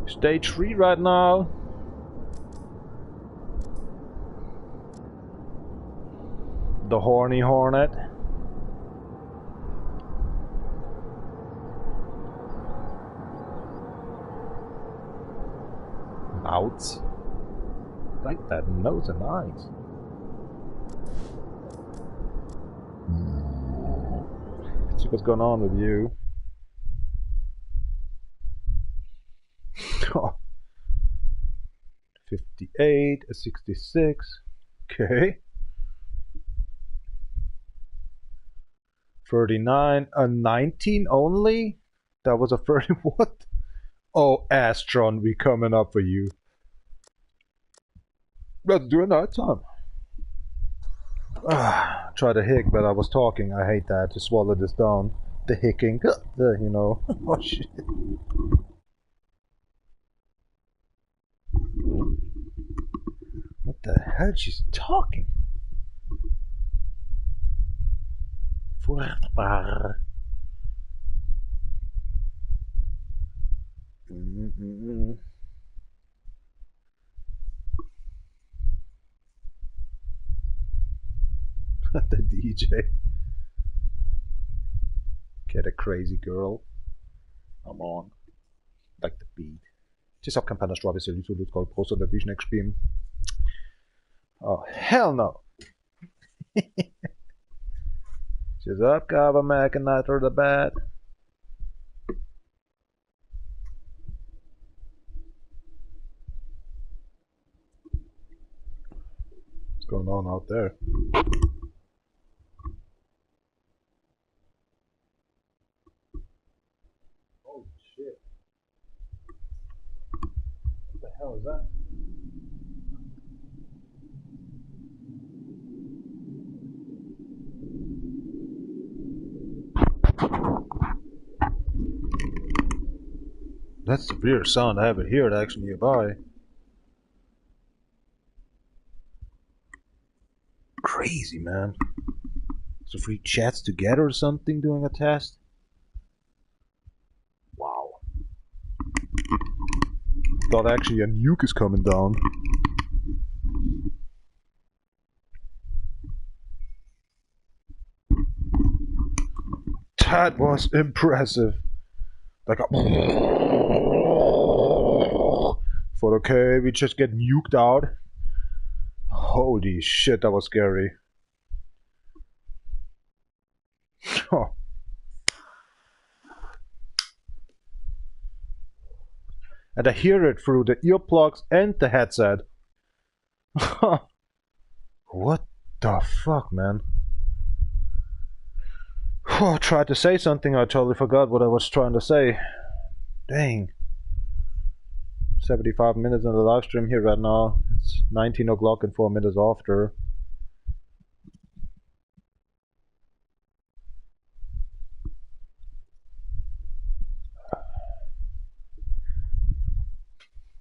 Stage 3 right now. The Horny Hornet. Outs. Like that nose and eyes. See what's going on with you. 58, a 66. Okay. 39, a 19 only? That was a 30. What? Oh, Astron, we coming up for you. Let's do it night time. Try to hick, but I was talking. I hate that. To swallow this down. The hicking. You know. Oh shit. What the hell? She's talking. Furchtbar. The DJ. Get a crazy girl. Come on. Like the beat. Ci so kampana szłaby sobie licu ludzką prosto do wiśnek śpim. Oh, hell no! She's up, Gava Mac, and I throw the bat. What's going on out there? Holy shit. What the hell is that? That's the weird sound I have it here actually nearby. Crazy, man. So free chats together or something doing a test? Wow. Thought actually a nuke is coming down. That was impressive. Like a... But okay, we just get nuked out. Holy shit, that was scary. Oh. And I hear it through the earplugs and the headset. What the fuck, man? I tried to say something, I totally forgot what I was trying to say. Dang. 75 minutes on the live stream here right now. It's 19 o'clock and 4 minutes after.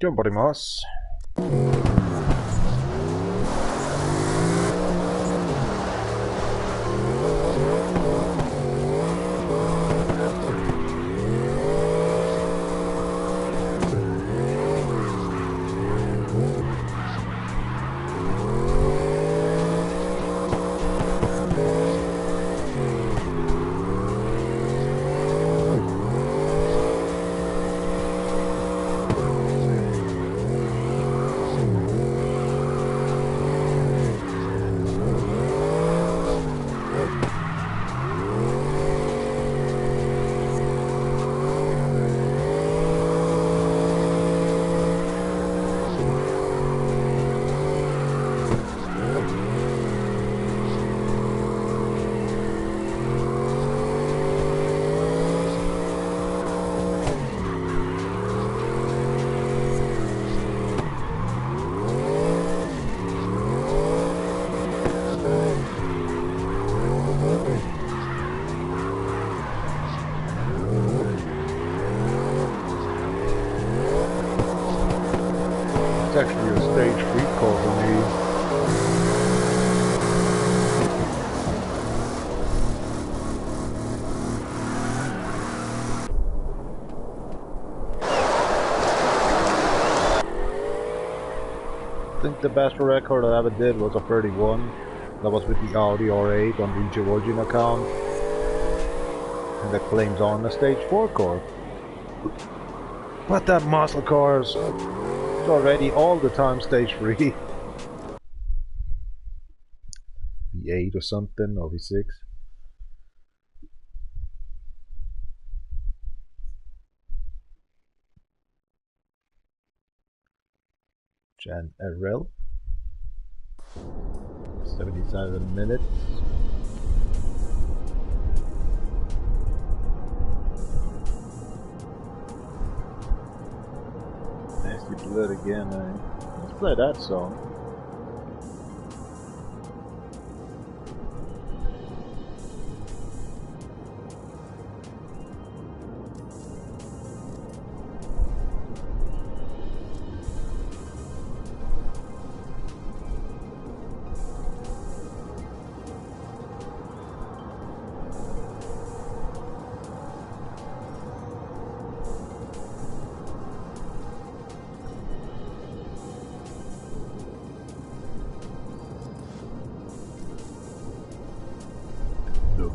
Jumbo-mas. think the best record I ever did was a 31. That was with the Audi R8 on the DjVolgin account. And that claims on the stage 4 core. But that muscle car is already all the time stage 3. V8 or something, or V6. Jan RL. 77 minutes. Nasty Blood again, eh? Let's play that song.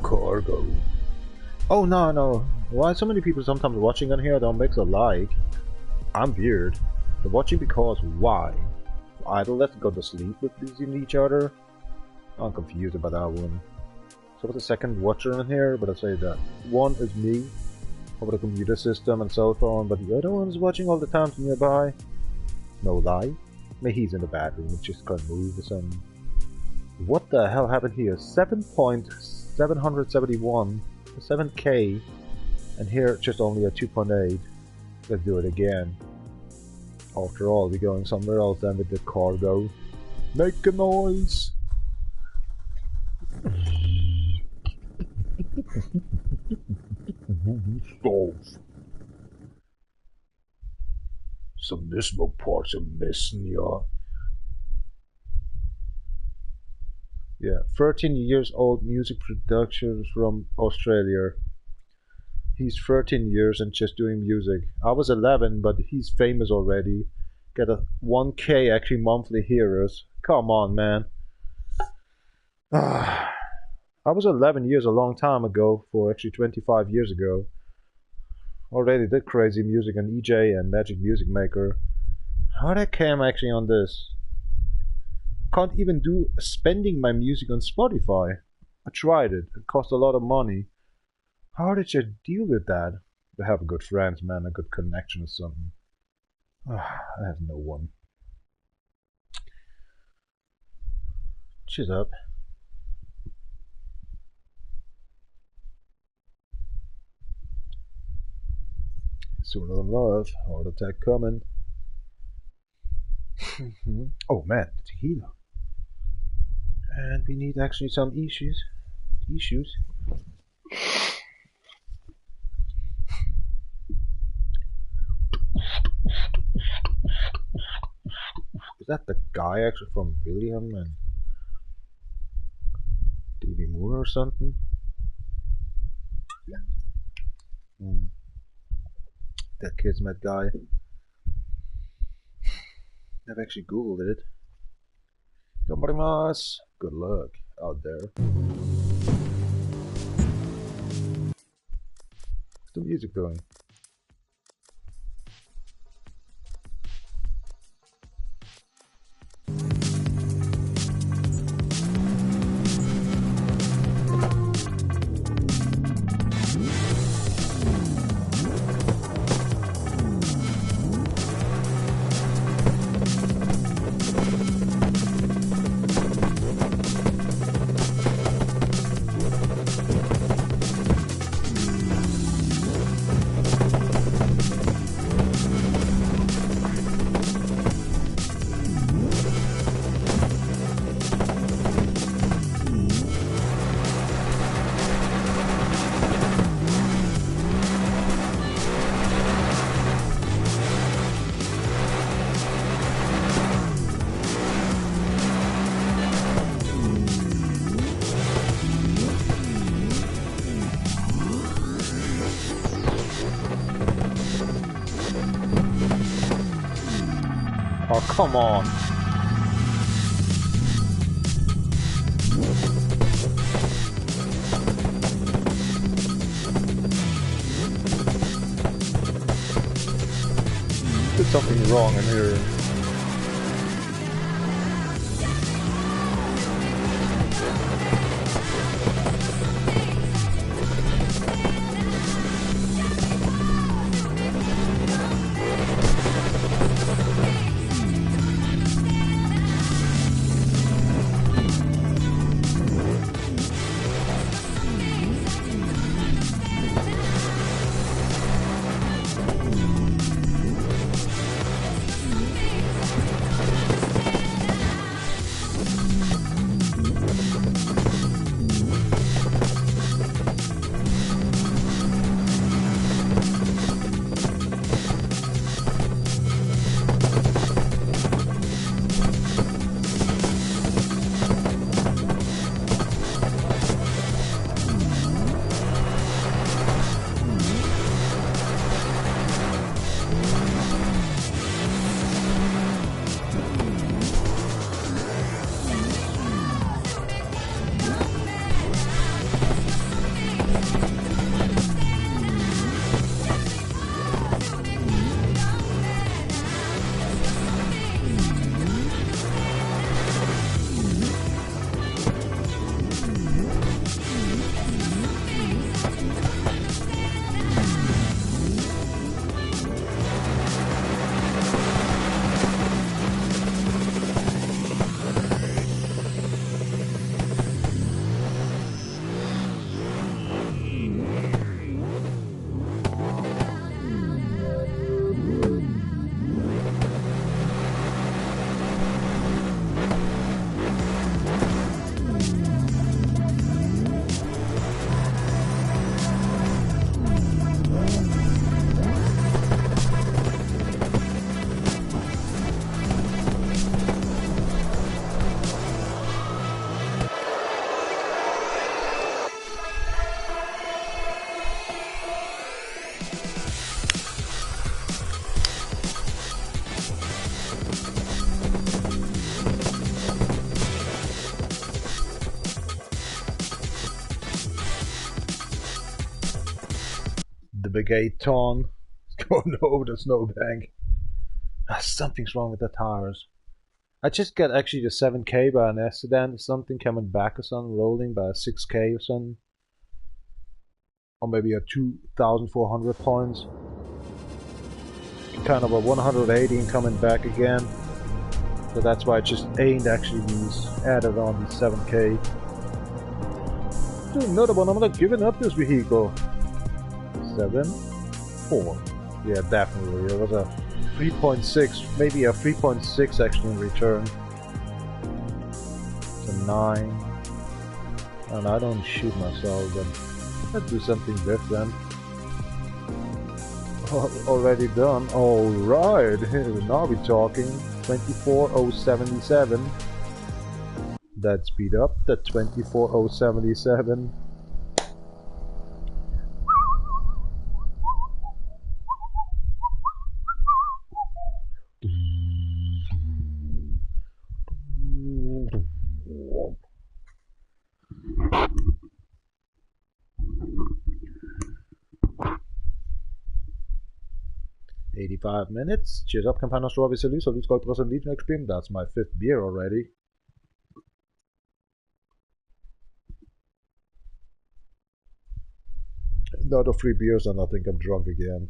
Cargo. Oh no. Why so many people sometimes watching on here don't make a like? I'm weird. They're watching because why? Idle, let's go to sleep with each other. I'm confused about that one. So what's the second watcher in here? But I say that one is me over the computer system and cell phone, but the other one is watching all the time from nearby. No lie. Maybe he's in the bathroom, it just can't move or something. What the hell happened here? 7.771, 7K, and here just only a 2.8. Let's do it again. After all, we're going somewhere else than with the cargo. Make a noise! Stove. Some dismal parts are missing, yeah. Yeah, 13 years old music producer from Australia. He's 13 years and just doing music. I was 11, but he's famous already. Got a 1K actually monthly hearers. Come on, man. I was 11 years a long time ago, for actually 25 years ago. Already did crazy music on Ejay and Magic Music Maker. How that came actually on this? Can't even do spending my music on Spotify. I tried it. It cost a lot of money. How did you deal with that? To have a good friends, man, a good connection or something. I have no one. Cheers up. Sooner than love. Heart attack coming. Oh man, tequila. And we need actually some issues. Is that the guy actually from William and Davey Moore or something? That Kismet guy. I've actually googled it. Gambarimasu. Good luck out there. What's the music doing? Oh, come on. something wrong in here. Big 8 ton going over the snowbank. Something's wrong with the tires. I just got actually the 7k by an accident or something, coming back or something, rolling by a 6k or something. Or maybe a 2,400 points. Kind of a 180 and coming back again. So that's why I just ain't actually these added on the 7k. Do another one, I'm not giving up this vehicle. 7, 4. Yeah, definitely. It was a 3.6, maybe a 3.6 actually in return. It's a 9. And I don't shoot myself, but let's do something different. Already done. Alright, now we're talking 24077. That speed up, the 24077. $85 minutes. Cheers up, Campana Strawberry Salute. Salute, Gold Plus and Legion Extreme. That's my 5th beer already. Another 3 beers and I think I'm drunk again.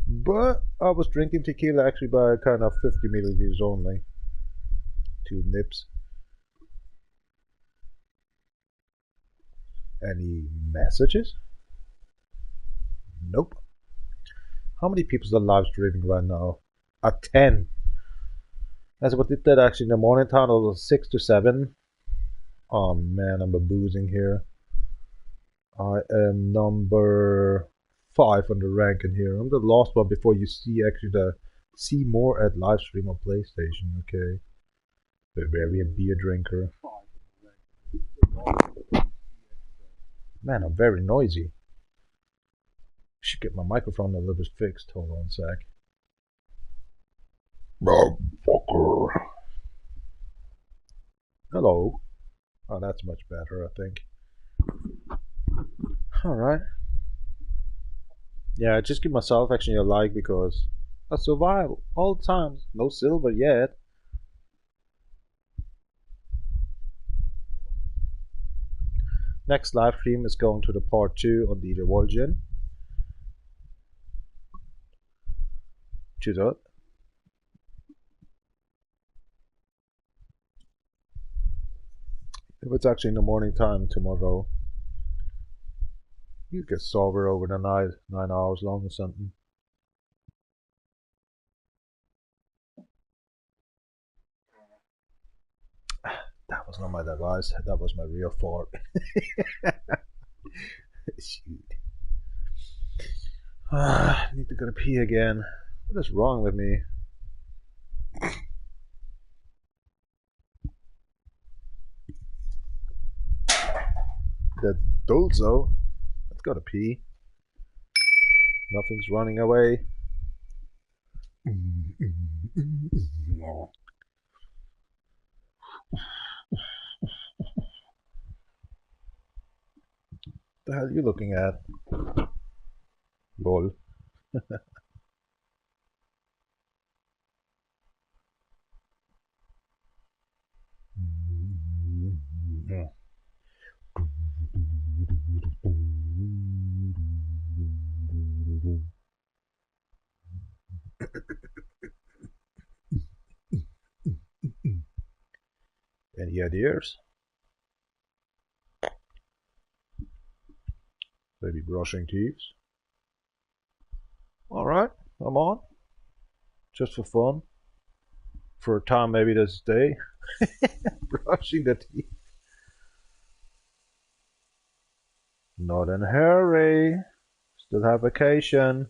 But I was drinking tequila actually by kind of 50 milliliters only. 2 nips. Any messages? Nope. How many people are live streaming right now? 10. That's what did that actually in the morning time. It was 6 to 7. Oh man, I'm boozing here. I am number 5 on the ranking here. I'm the last one before you see actually the see more at live stream on PlayStation. Okay. Bavarian Beerdrinker. Man, I'm very noisy. Should get my microphone a little bit fixed. Hold on a sec. Motherfucker. Hello. Oh, that's much better, I think. Alright. Yeah, I just give myself actually a like because A survival. All times. No silver yet. Next live stream is going to the part 2 on DjVolgin. Choose out. If it's actually in the morning time tomorrow, you get sober over the night, 9 hours long or something. That was not my device, that was my real fault. Shoot. I need to go to pee again. What is wrong with me? That Dolzo. Let's go to pee. Nothing's running away. The hell are you looking at? Lol. Any ideas? Maybe brushing teeth. Alright, I'm on. Just for fun. For a time maybe this day. Brushing the teeth. Not in a hurry. Still have vacation.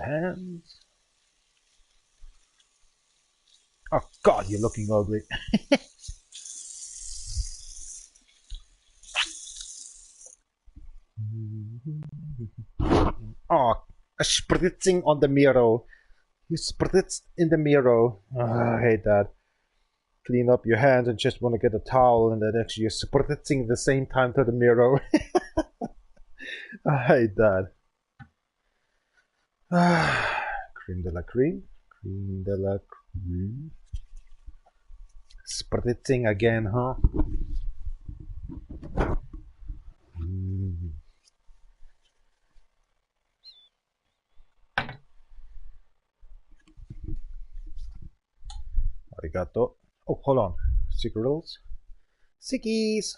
Hands. Oh God, you're looking ugly. Oh, spritzing on the mirror. You spritzed in the mirror. Oh, I hate that. Clean up your hands and just want to get a towel and then actually you're spritzing at the same time to the mirror. I hate that. Cream de la cream. Cream de la cream. Spritzing again, huh? Arigato. Oh, hold on. Squirrels. Sickies.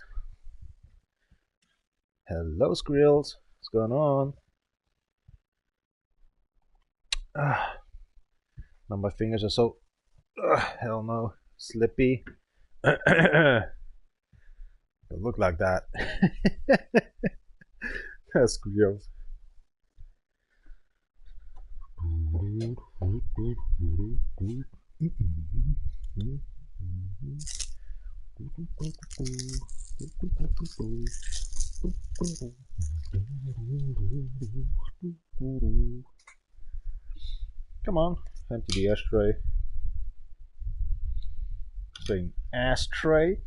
Hello, squirrels. What's going on? Now my fingers are so hell no slippy. It look like that. That's gross. Come on, empty the ashtray. Saying ashtray.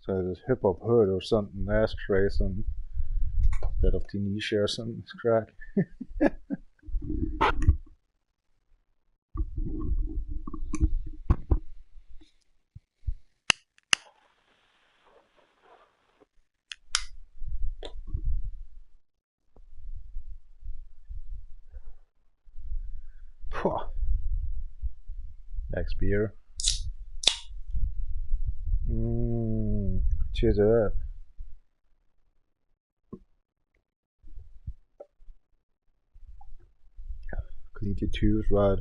So this hip hop hood or something, ashtray, something instead of Tanisha or something. Crack. Next beer. Cheers up. Clean your tooth, right?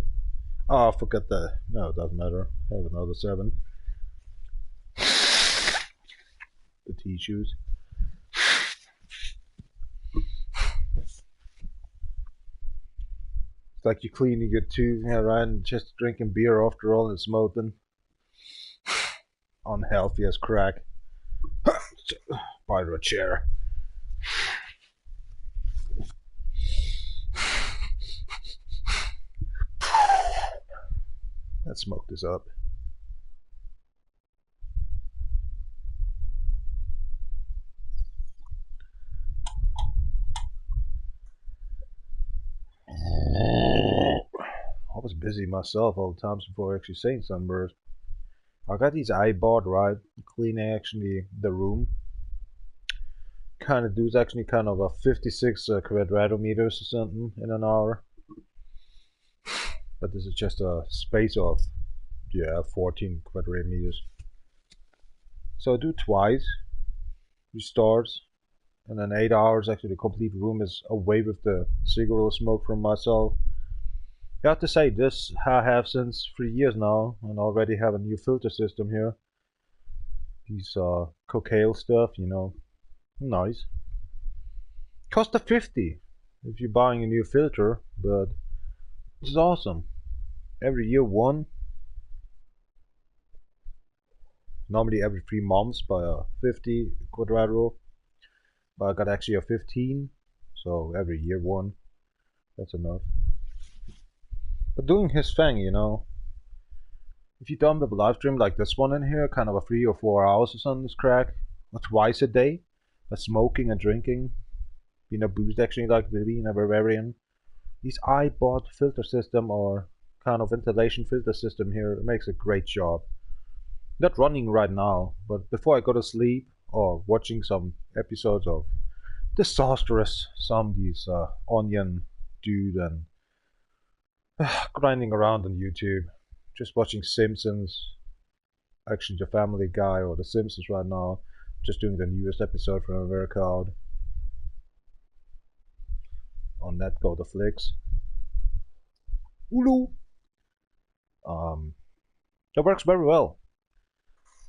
Oh, I forgot that. No, it doesn't matter. I have another 7. The tissues. It's like you're cleaning your tooth, yeah, right? And just drinking beer after all and smoking. Unhealthy as crack. By the chair. Let's smoke this up. I was busy myself all the times before actually saying something. I got these iBot, right? Cleaning actually the room. Kind of does actually kind of a 56 quadratometers or something in an hour. But this is just a space of, yeah, 14 quadratometers. So I do twice. Restart. And then 8 hours actually the complete room is away with the cigarette smoke from myself. I have to say this I have since 3 years now and already have a new filter system here. These cocktail stuff, you know. Nice. Cost a 50 if you're buying a new filter, but it's awesome. Every year one. Normally every 3 months by a 50 quadratro. But I got actually a 15, so every year one. That's enough. But doing his thing, you know. If you done with a live stream like this one in here, kind of a 3 or 4 hours or something, this crack, or twice a day, but smoking and drinking, being a boost actually like being a Bavarian. These iBot filter system or kind of ventilation filter system here, it makes a great job. Not running right now, but before I go to sleep or watching some episodes of Disastrous, some these onion dude and grinding around on YouTube, just watching Simpsons, actually the Family Guy or the Simpsons right now, just doing the newest episode from America out on Netgo the Flicks. Ulu. That works very well.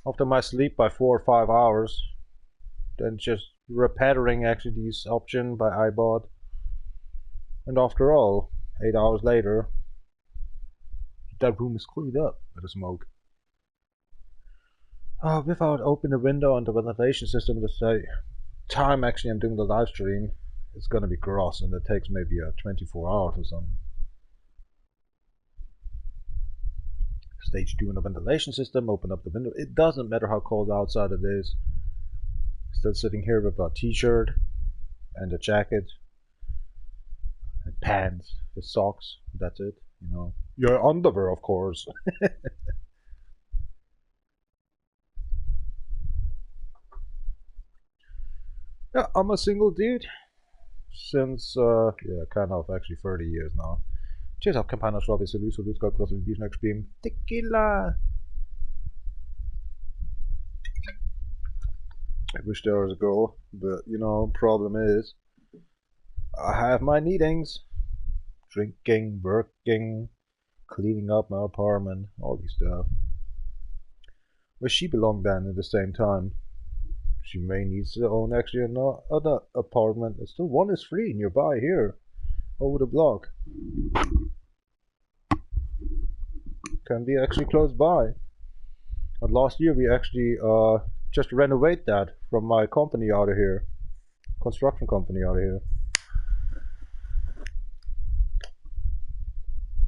After my sleep by 4 or 5 hours, then just repairing actually these option by iBot, and after all, 8 hours later, that room is cleaned up with the smoke. Without opening the window and the ventilation system to say time actually I'm doing the live stream, it's gonna be gross and it takes maybe 24 hours or something. Stage 2 in the ventilation system, open up the window. It doesn't matter how cold outside it is. Still sitting here with a t-shirt and a jacket and pants with socks. That's it, you know. Your underwear, of course. Yeah, I'm a single dude since yeah, kind of actually 30 years now. Cheers up, campanas, Robbie, salut, God bless you, next stream. Tequila! I wish there was a goal, but you know, problem is, I have my meetings. Drinking, working, cleaning up my apartment, all this stuff. where she belonged then at the same time. She may need to own actually another apartment. And still one is free nearby here, over the block. Can be actually close by. And last year we actually just renovate that from my company out of here, construction company out of here.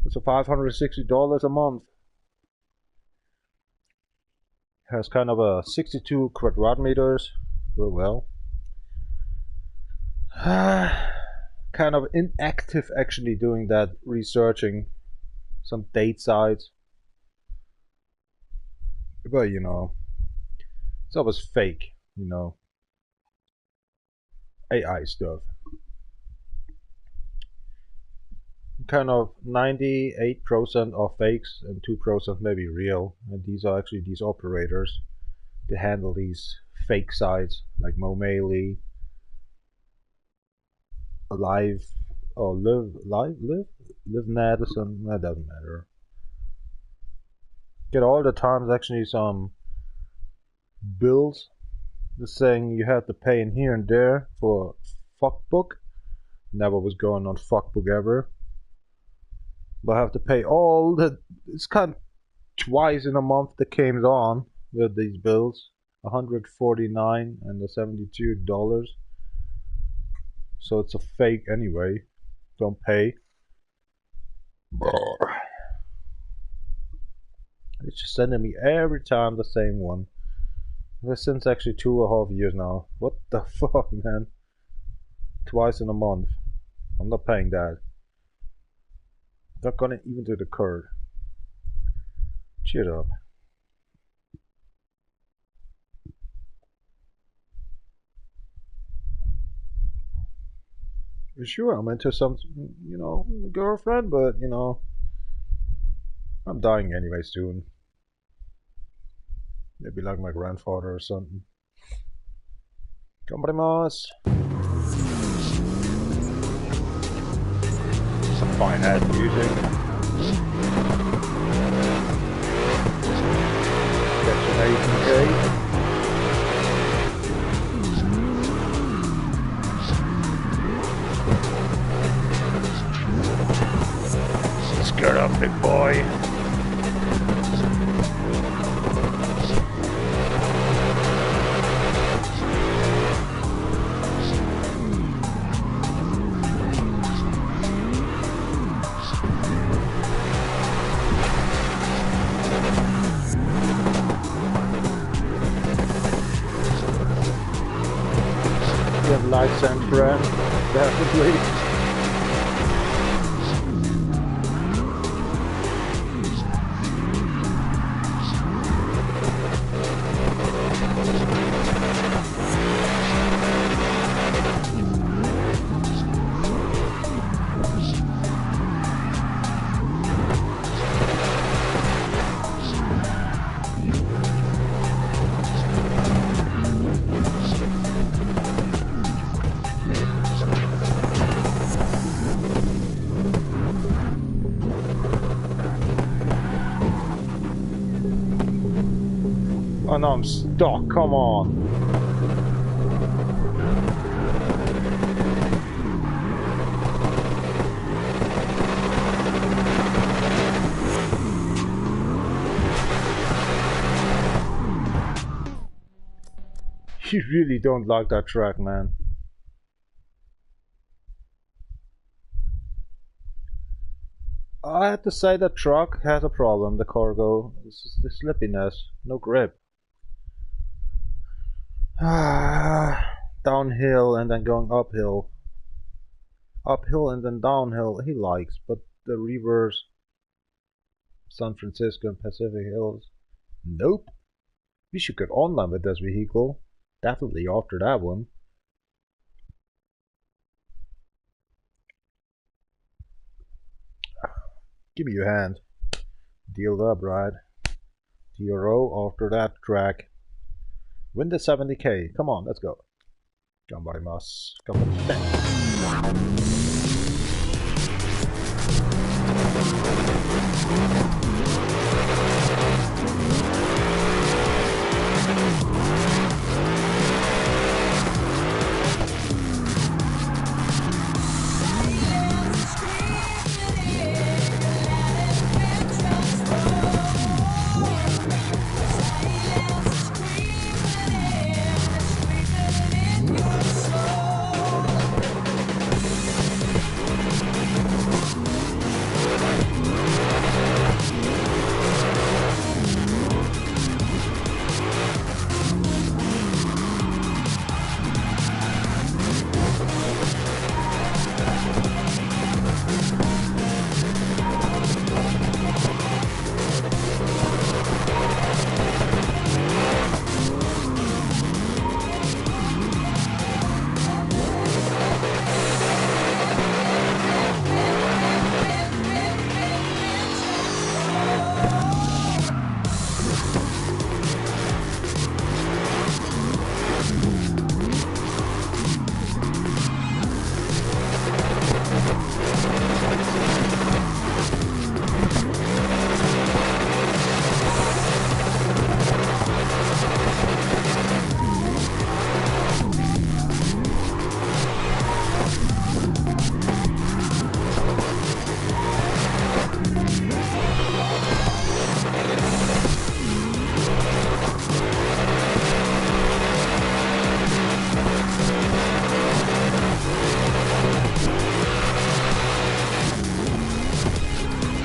It's a $560 a month. Has kind of a 62 quadrat meters. Well, kind of inactive actually doing that, researching some date sites. But you know, it's always fake, you know, AI stuff. Kind of 98% are fakes and 2% maybe real, and these are actually these operators to handle these fake sites like Momeli, Live or LiveNet or something. That doesn't matter. Get all the times actually some bills just saying you have to pay in here and there for fuckbook. Never was going on fuckbook ever. But I have to pay all the, it's kind of twice in a month that came on with these bills, $149 and the $72. So it's a fake anyway. Don't pay. It's just sending me every time the same one. Since actually 2.5 years now. What the fuck, man? Twice in a month. I'm not paying that. Not gonna even do the card. Cheer up. Sure, I'm into some, you know, girlfriend, but you know, I'm dying anyway soon. Maybe like my grandfather or something. Gambarimasu. Some fine ass music. Section 8K. Let's get up, big boy. Lights and friends, definitely. Oh no, I'm stuck, come on. You really don't like that track, man. I have to say that truck has a problem, the cargo. It's just the slippiness, no grip. Downhill and then going uphill. Uphill and then downhill he likes, but the reverse, San Francisco and Pacific Hills, nope. We should get online with this vehicle. Definitely after that one. Give me your hand. Deal up, right? TRO after that track. Win the 70k. Come on, let's go. Gambarimasu.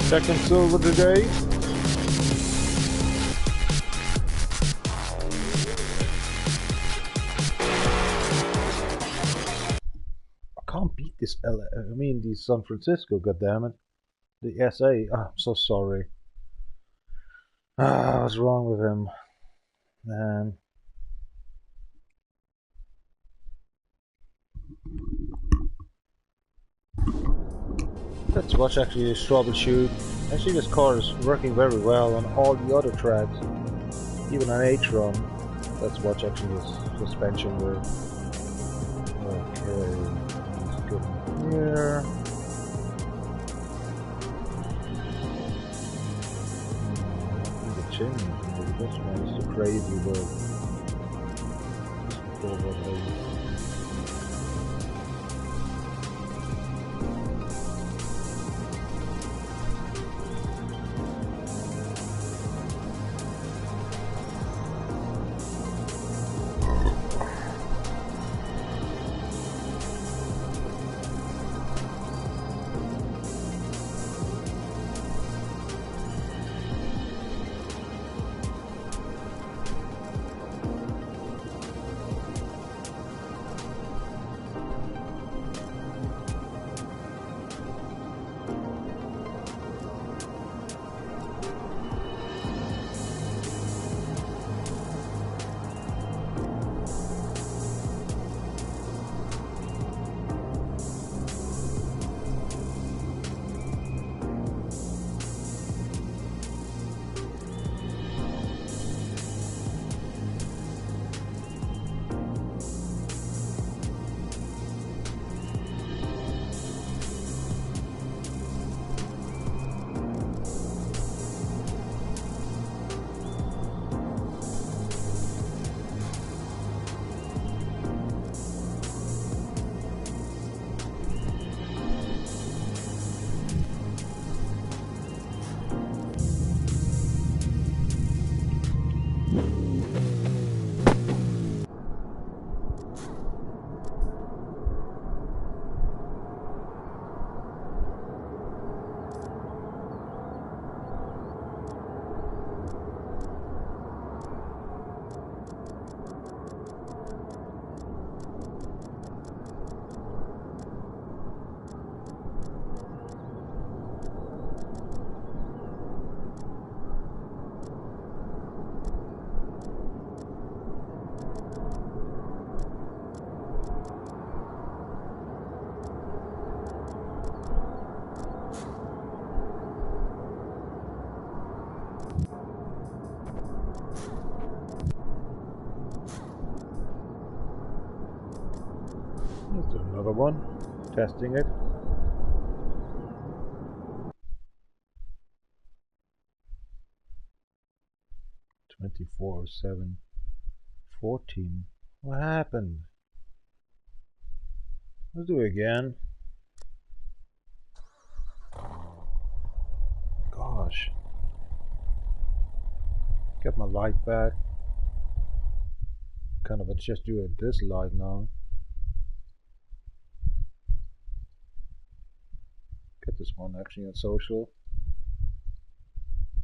Second silver today. I can't beat this the San Francisco, goddammit. The SA. I'm so sorry. What's wrong with him? Man. Let's watch actually this troubleshoot. Actually this car is working very well on all the other tracks. Even on H-Run. Let's watch actually this suspension work. Okay, let's go here. The chimney, this one is so crazy though. Let's do another one. Testing it. (24:07:14). What happened? Let's do it again. Gosh. Get my light back. Kind of just do it this light now. Get this one actually on social.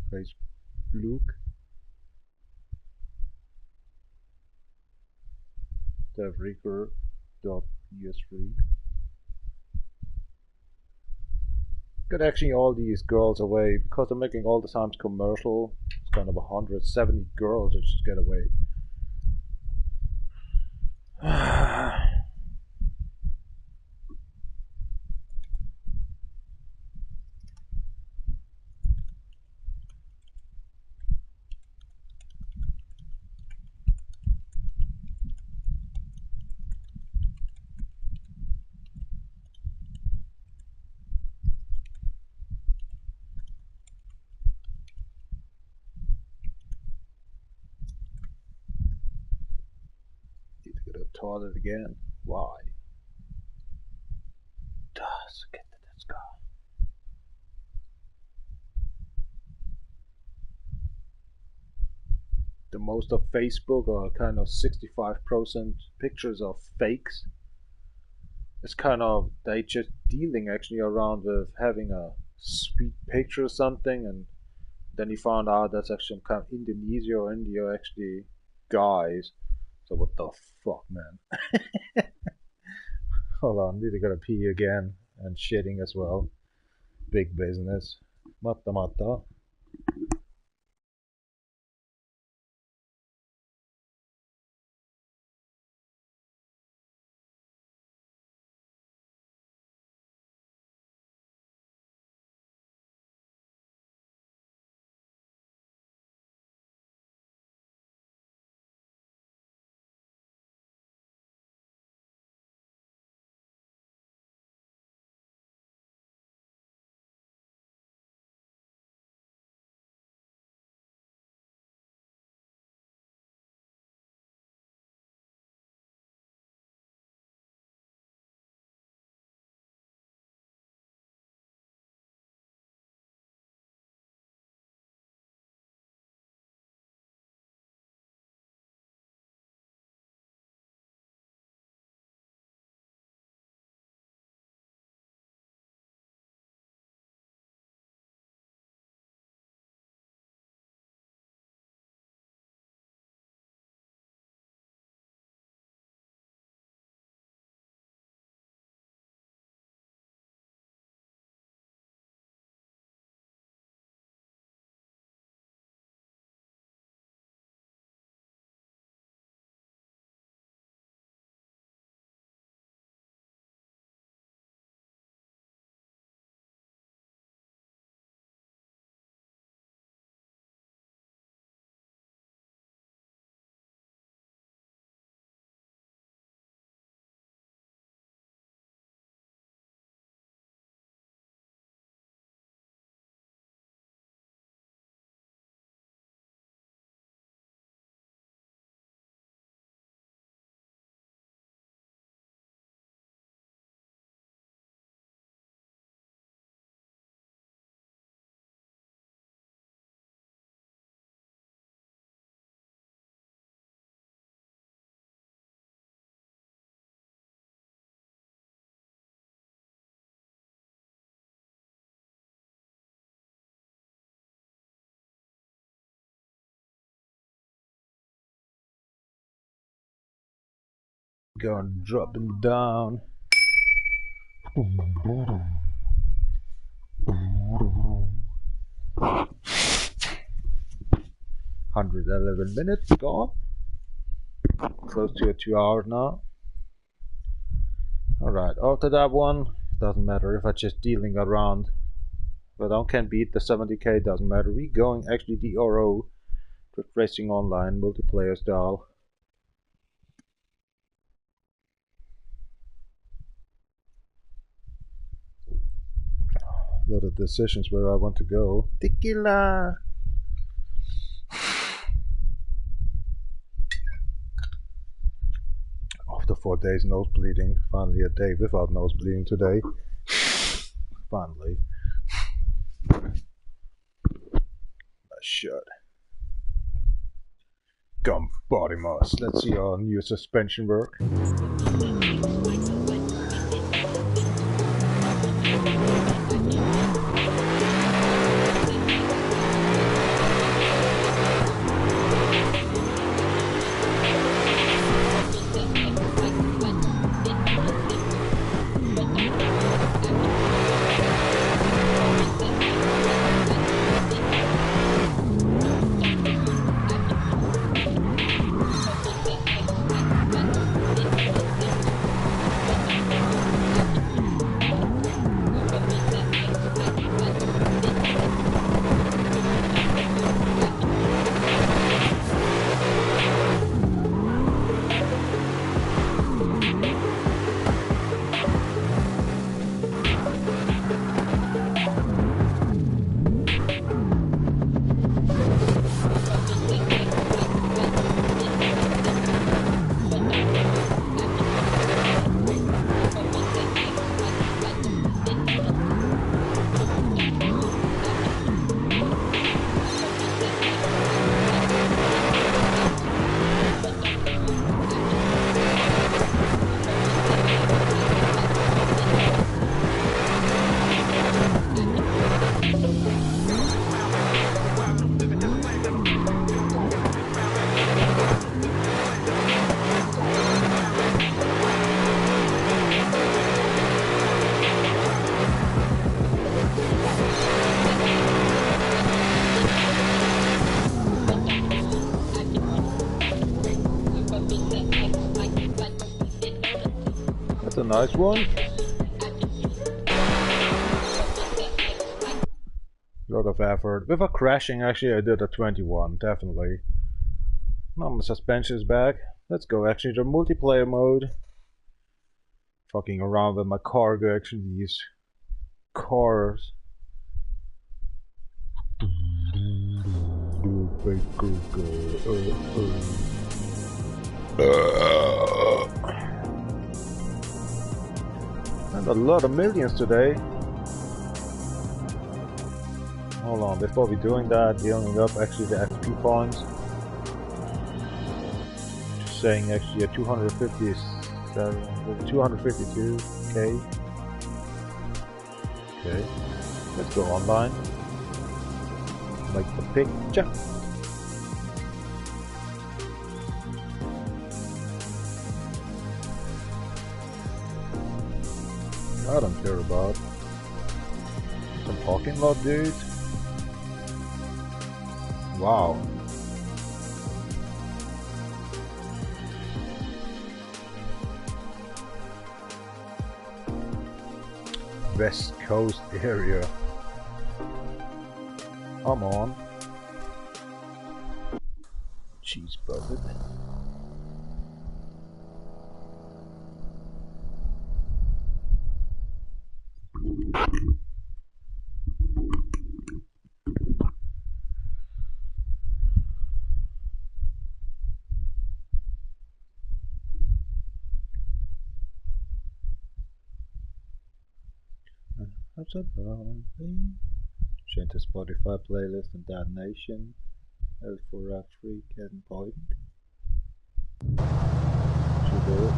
Facebook. DjVolgin.ps3. Get actually all these girls away because they're making all the times commercial. It's kind of 170 girls that just get away. Toilet again. Why? Let's go. The most of Facebook are kind of 65% pictures of fakes. It's kind of they just dealing actually around with having a sweet picture or something, and then he found out that's actually some kind of Indonesia or India actually guys. So what the fuck, man? Hold on, need to go to pee again and shitting as well. Big business. Matta matta. Gonna drop him down. 111 minutes gone. Close to 2 hours now. Alright, after that one, doesn't matter if I'm just dealing around. But I can't beat the 70k, doesn't matter. We going actually DRO, Drift Racing Online, multiplayer style. A lot of decisions where I want to go. Tequila! After 4 days nose bleeding, finally a day without nose bleeding today. Finally. I should. Come, body mass. Let's see our new suspension work. nice one. Lot of effort. With a crashing, actually, I did a 21, definitely. Now my suspension is back. Let's go actually to multiplayer mode. Fucking around with my cargo, actually, these cars. And a lot of millions today. Hold on, before we doing that, dealing up actually the XP points. Just saying actually a 252k. Okay, let's go online. Make the picture. I don't care about some parking lot dude. Wow. West Coast area. Come on. Cheese bucket. Change the Spotify playlist and damnation. L4R3 getting point. Should do it.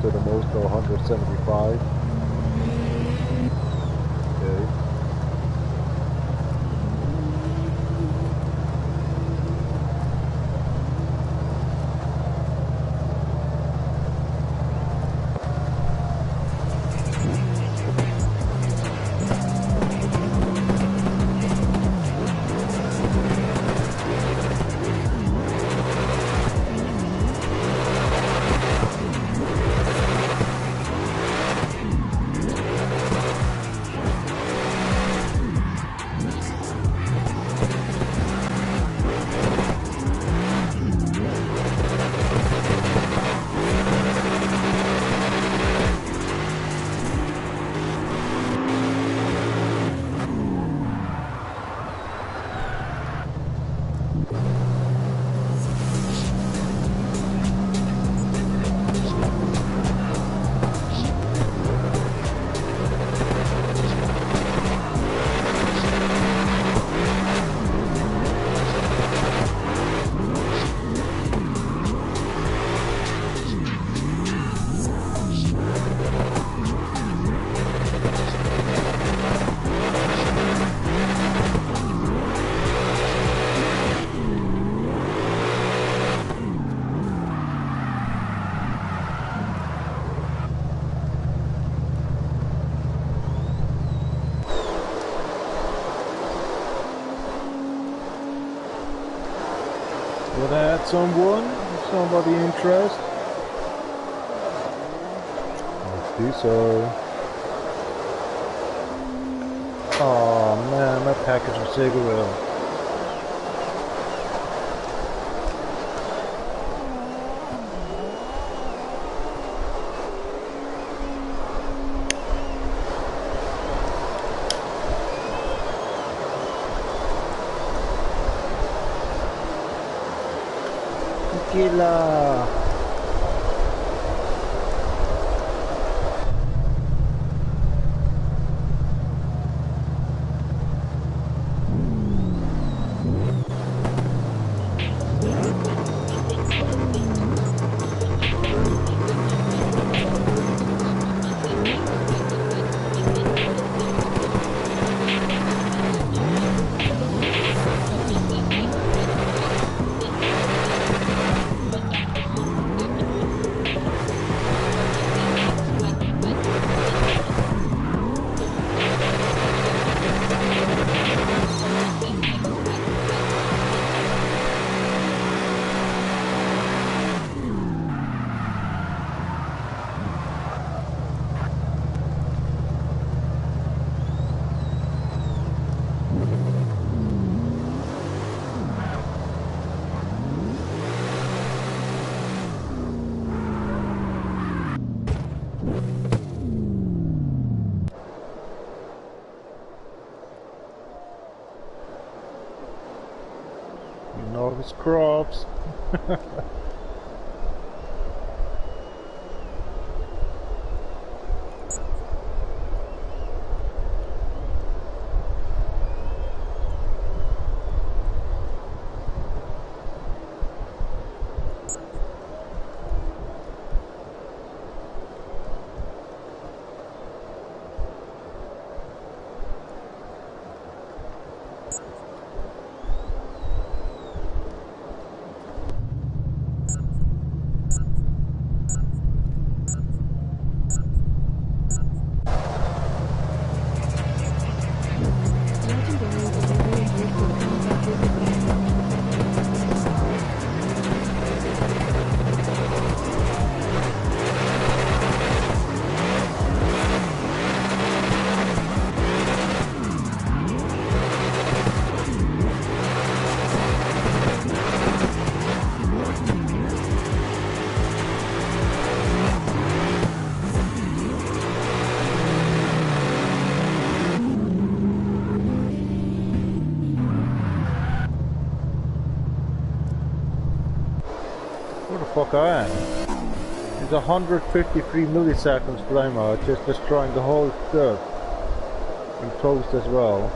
To the most of 175. Okay. Would I add someone? Somebody interest? Let's do so. Oh man, my package of cigarettes. Tequila. all his crops. Fuck I am. It's 153 milliseconds timeout, just destroying the whole stuff. And toast as well.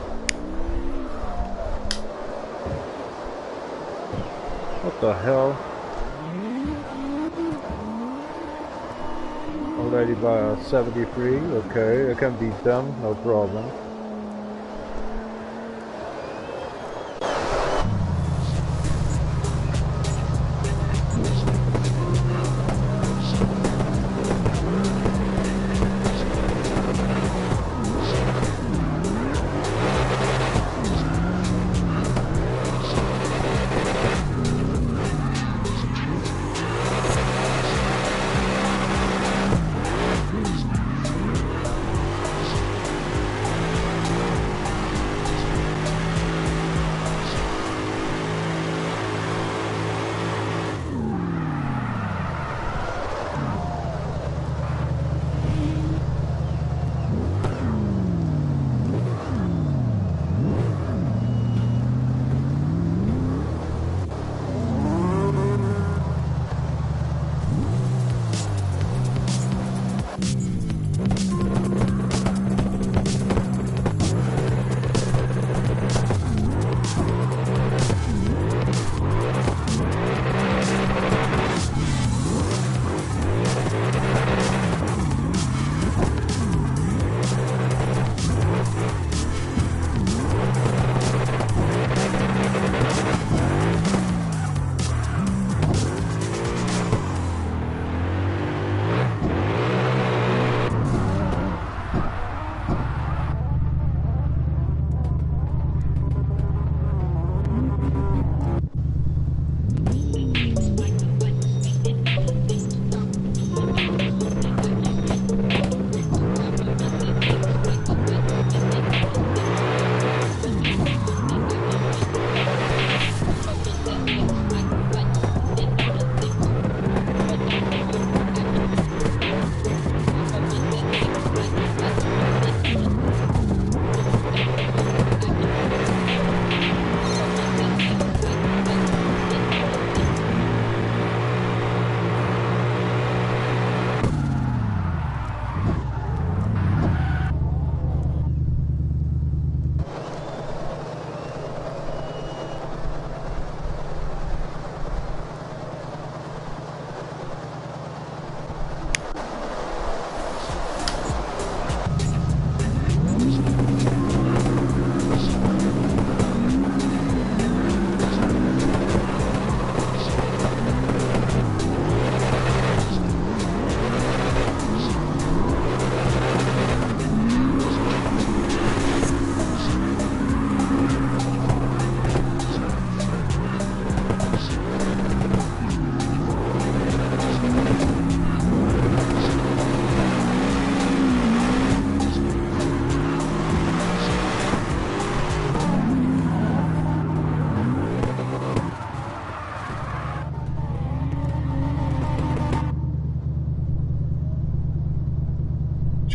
What the hell? Already by 73, okay, I can beat them, no problem.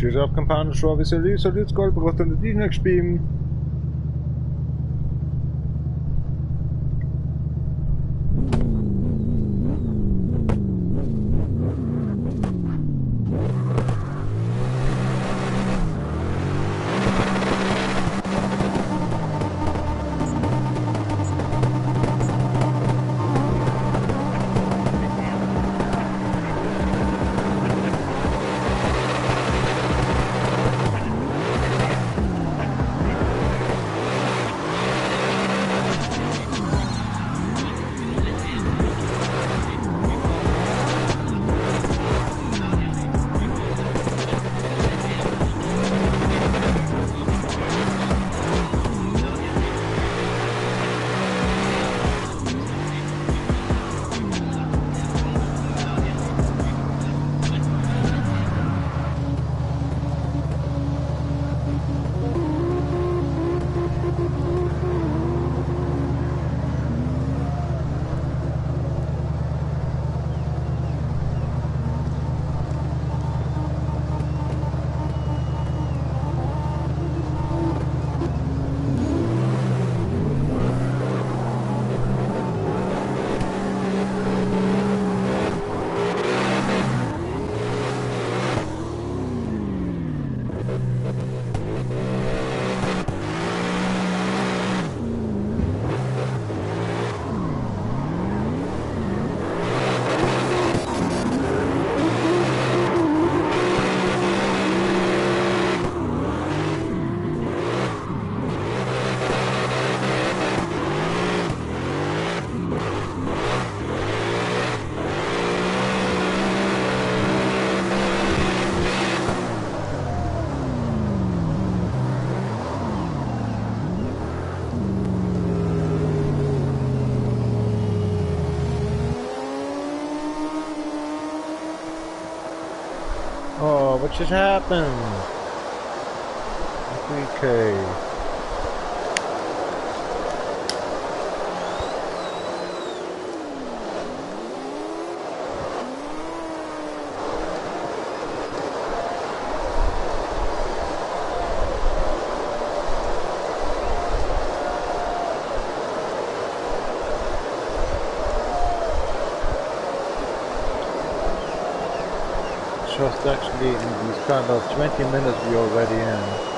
Tschüss auf Kampagne, Schwabe, Salut, Salut, Goldbrot und die nächste Beam. What just happened? 3K. Just actually in these kind of 20 minutes we're already in.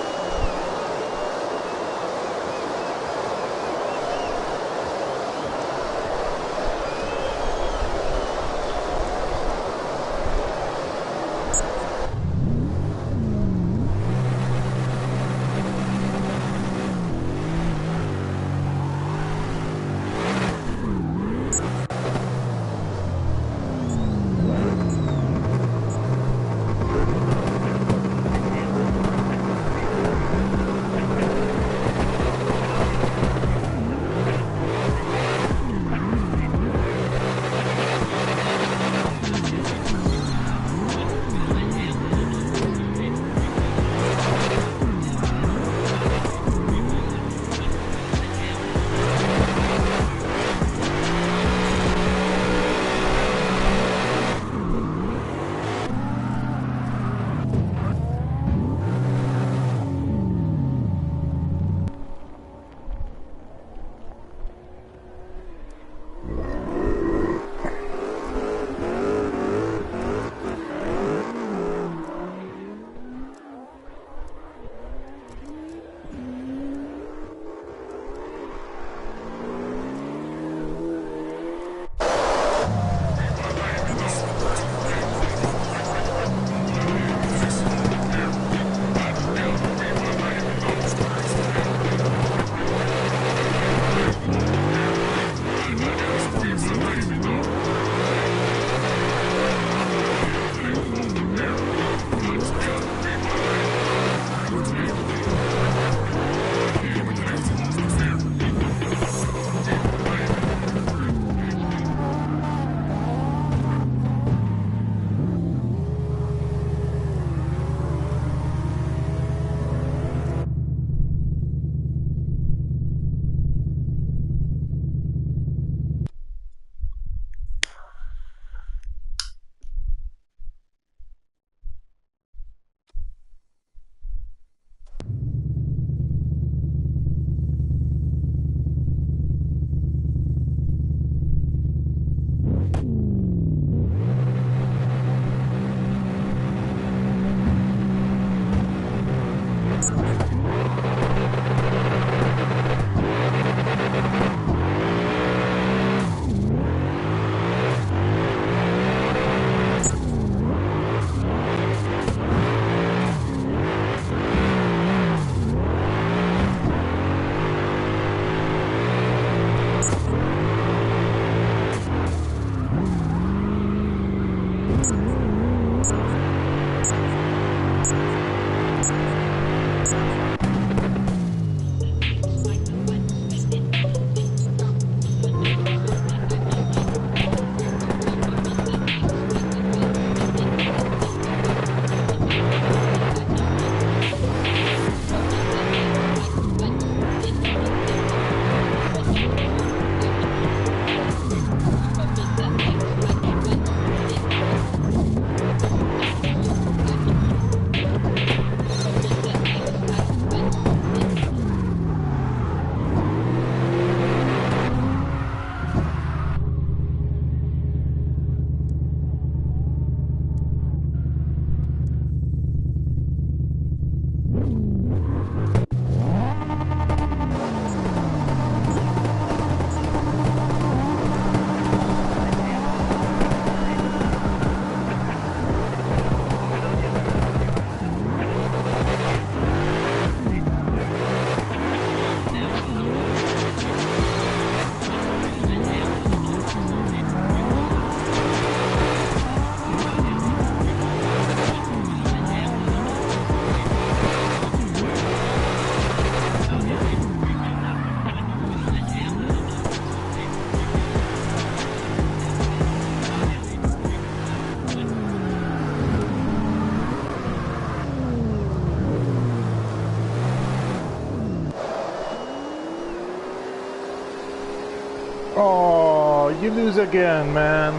Oh, you lose again, man.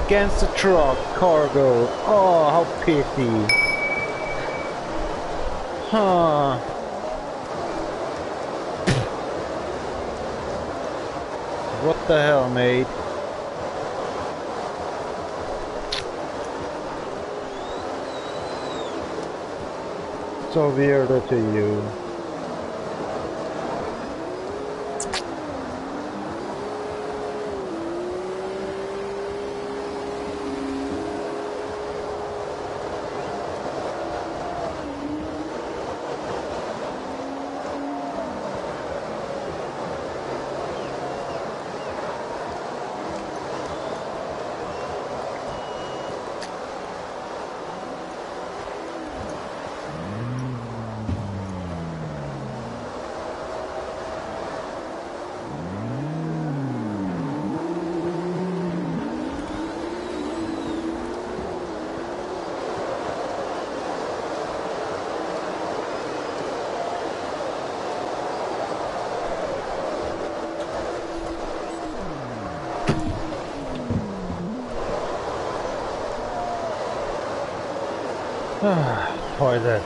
Against the truck, cargo. Oh, how pity. Huh. What the hell, mate? So weird to you. Toilet.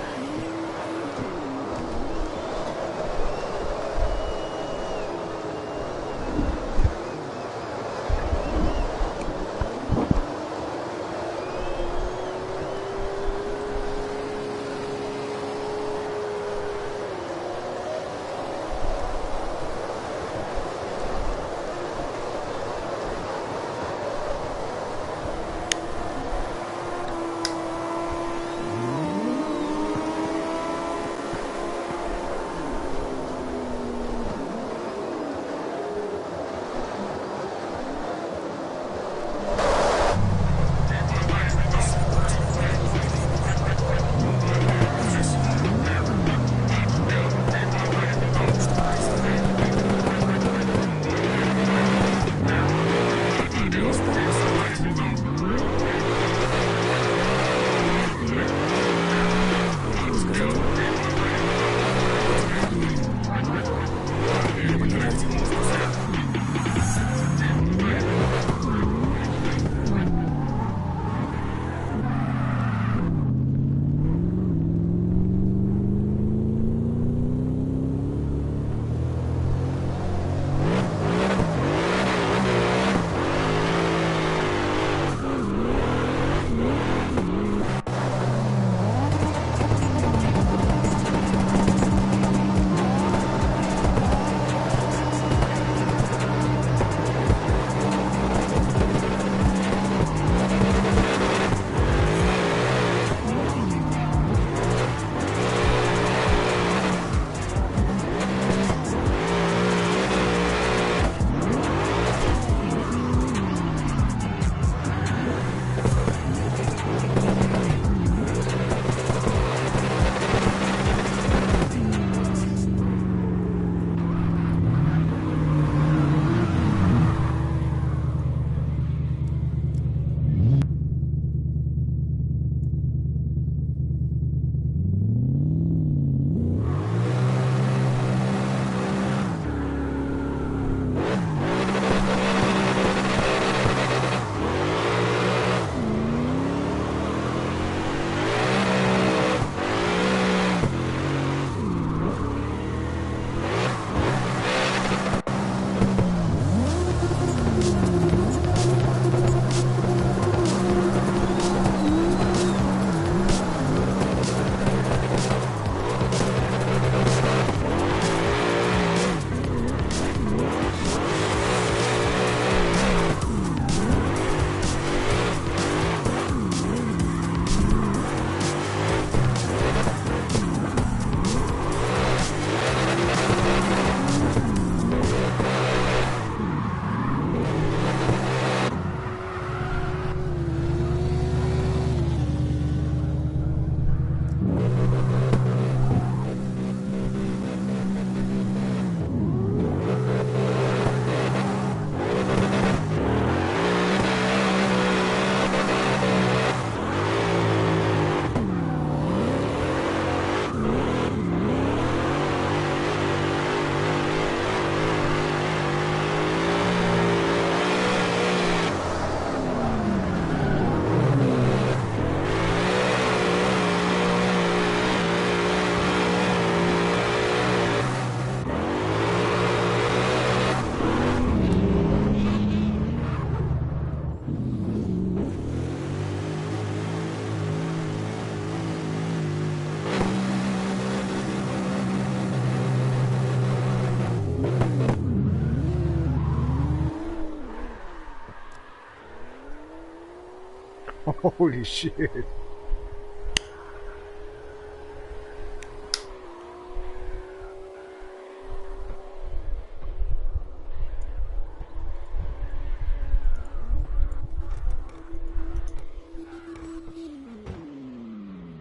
Holy shit.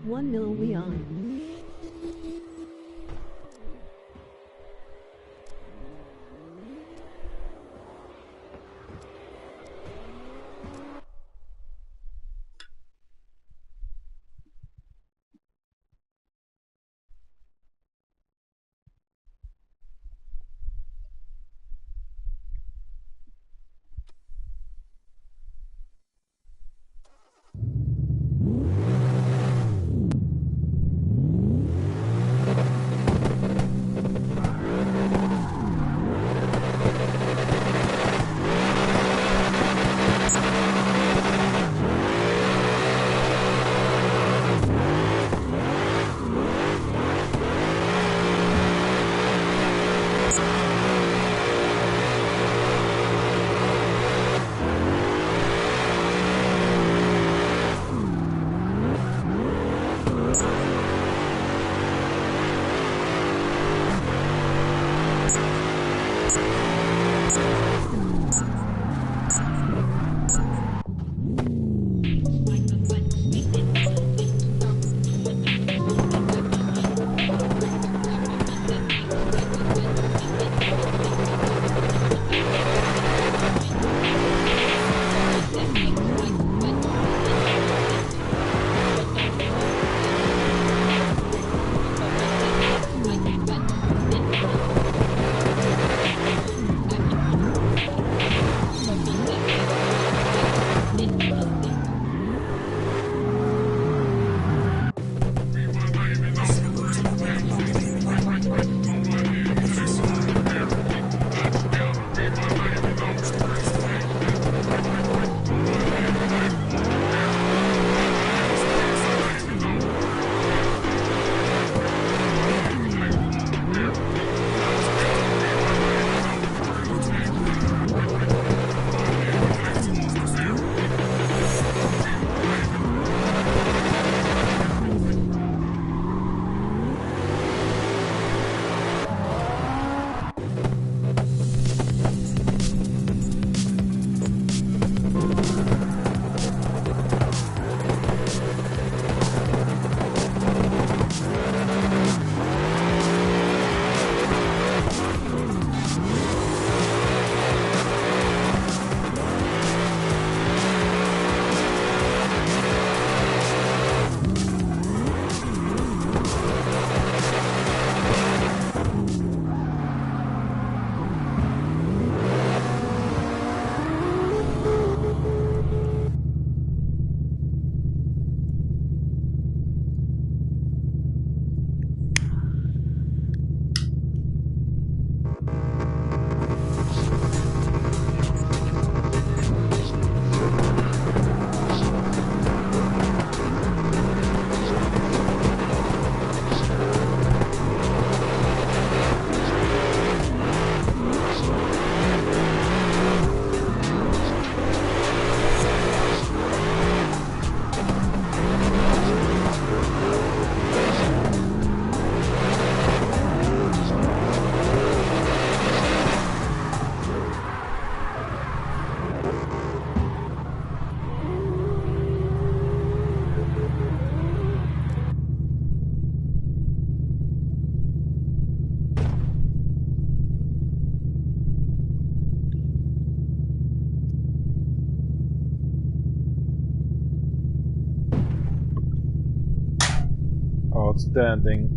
$1 million. Outstanding.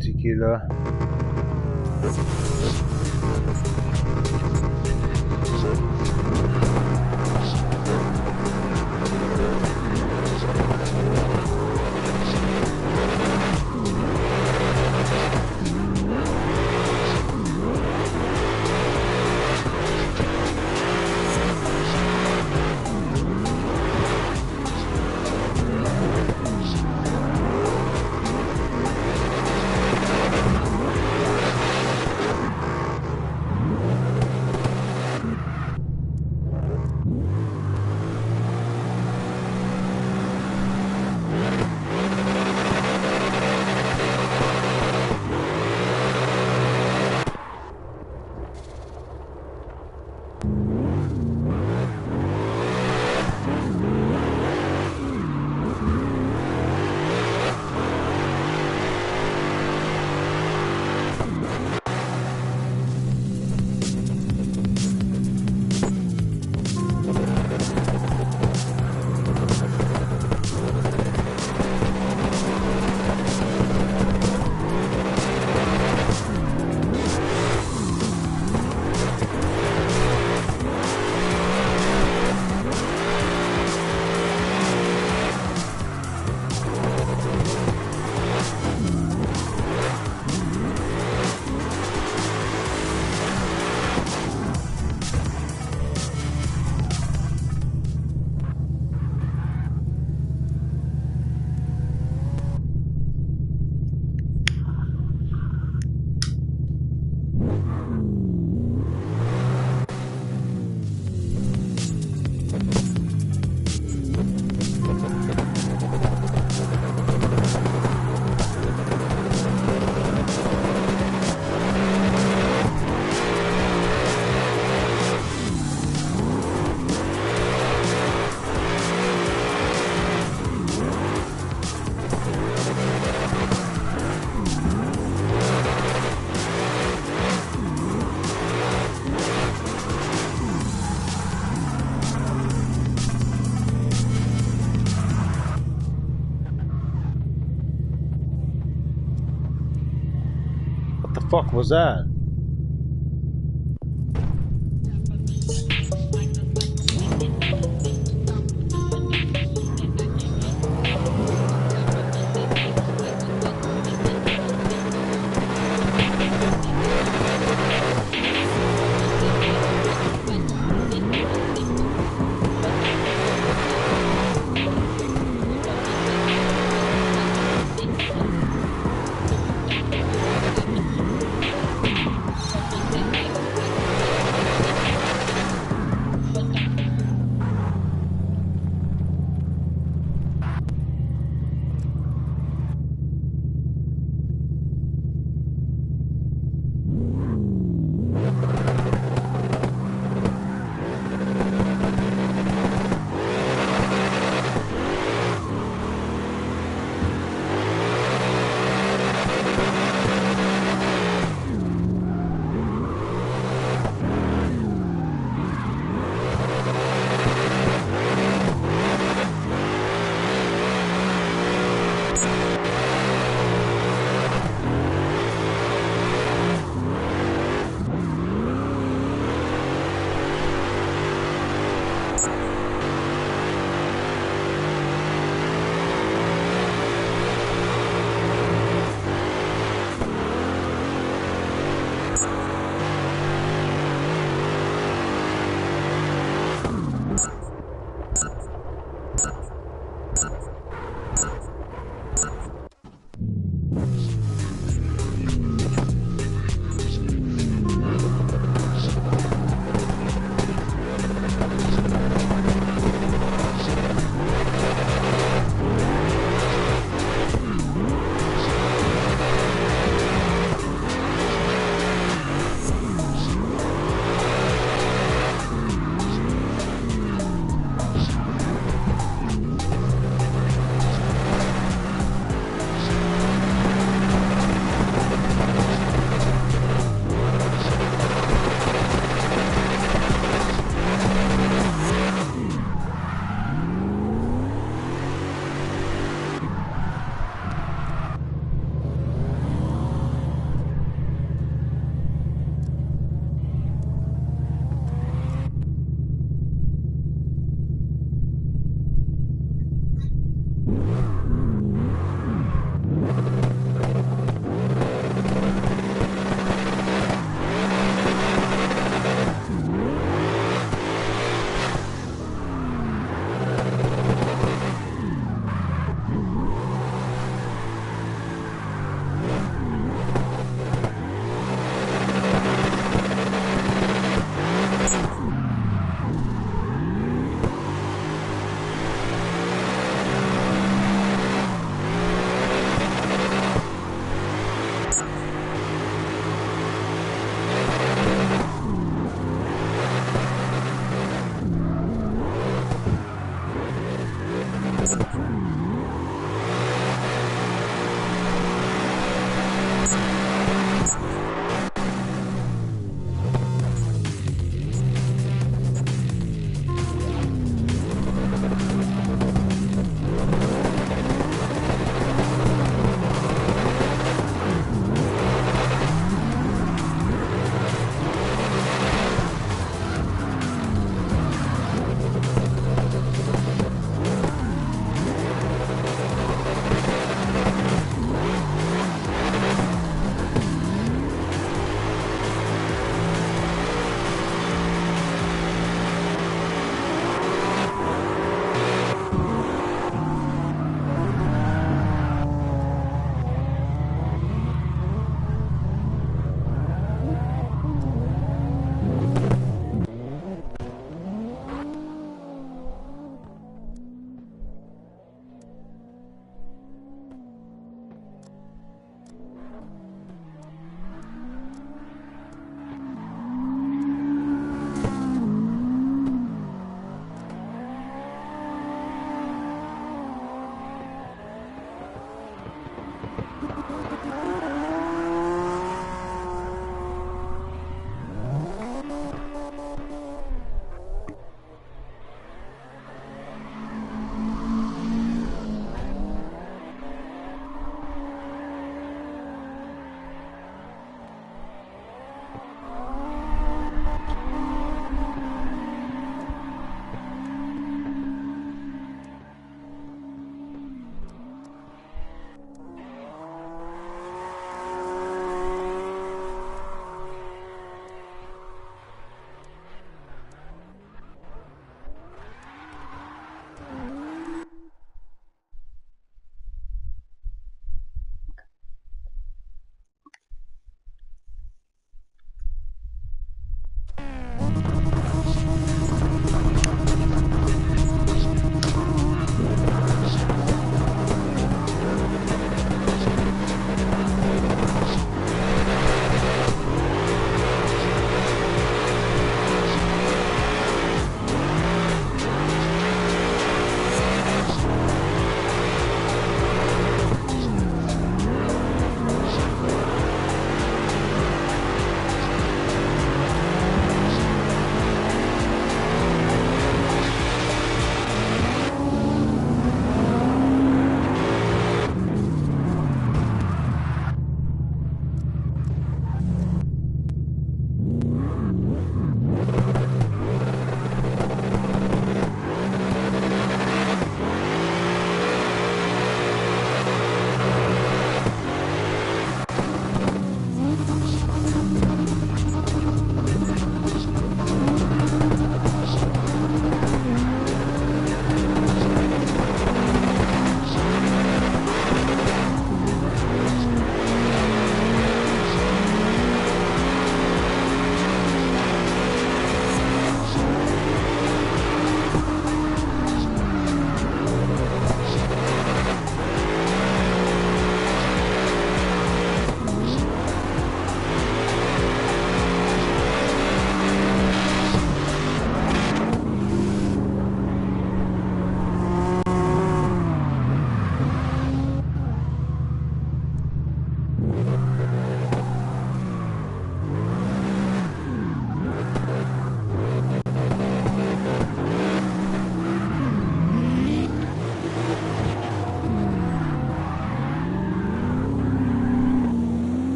tequila. Fuck was that?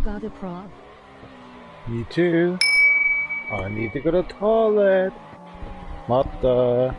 got a prov. Me too. I need to go to the toilet. Matta.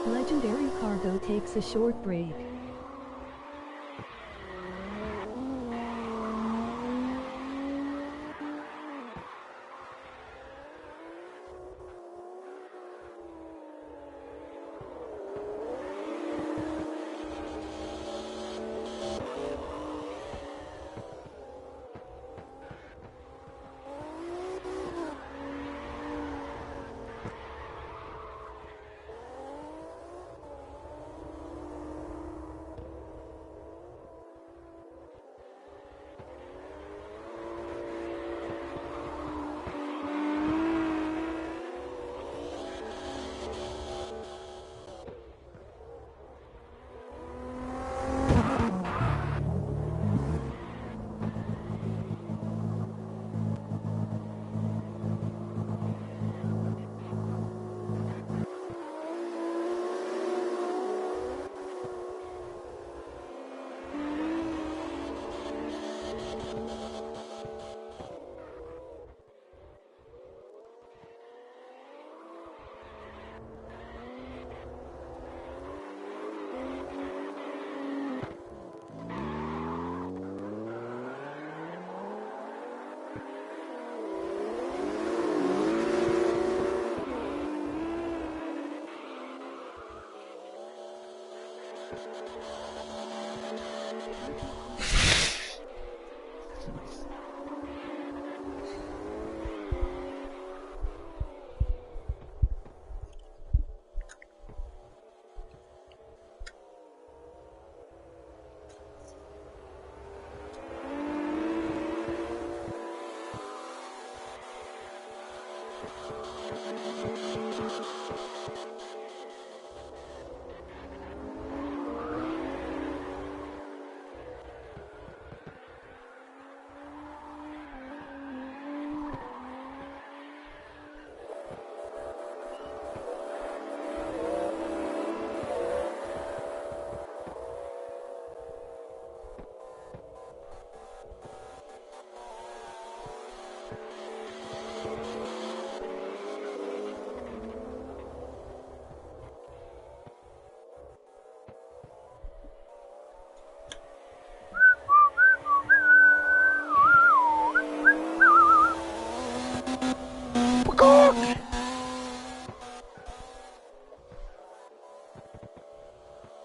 Legendary cargo takes a short break.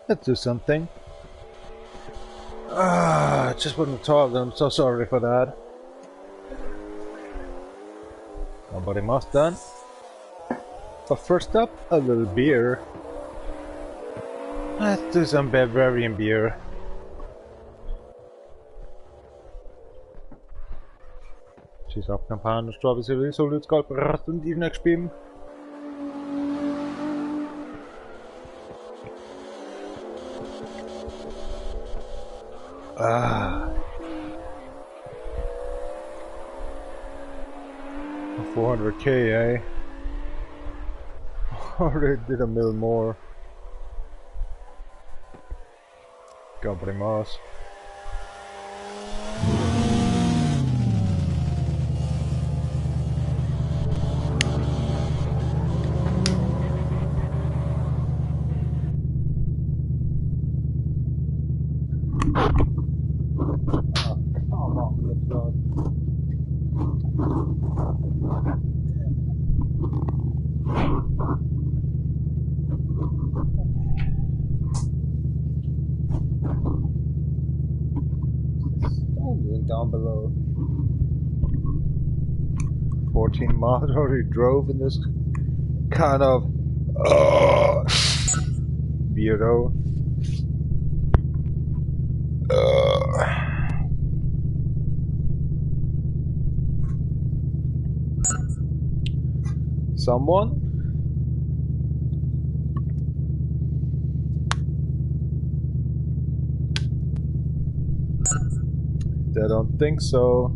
Let's do something. Just put in the toilet. I'm so sorry for that. Nobody must done. But first up, a little beer. Let's do some Bavarian beer. She's up campaign, strawberry, so let's go for the next beam. Ah. 400k, eh? Already did a mil more. Comprimos. Down below 14 miles already drove in this kind of weirdo. Someone? I don't think so.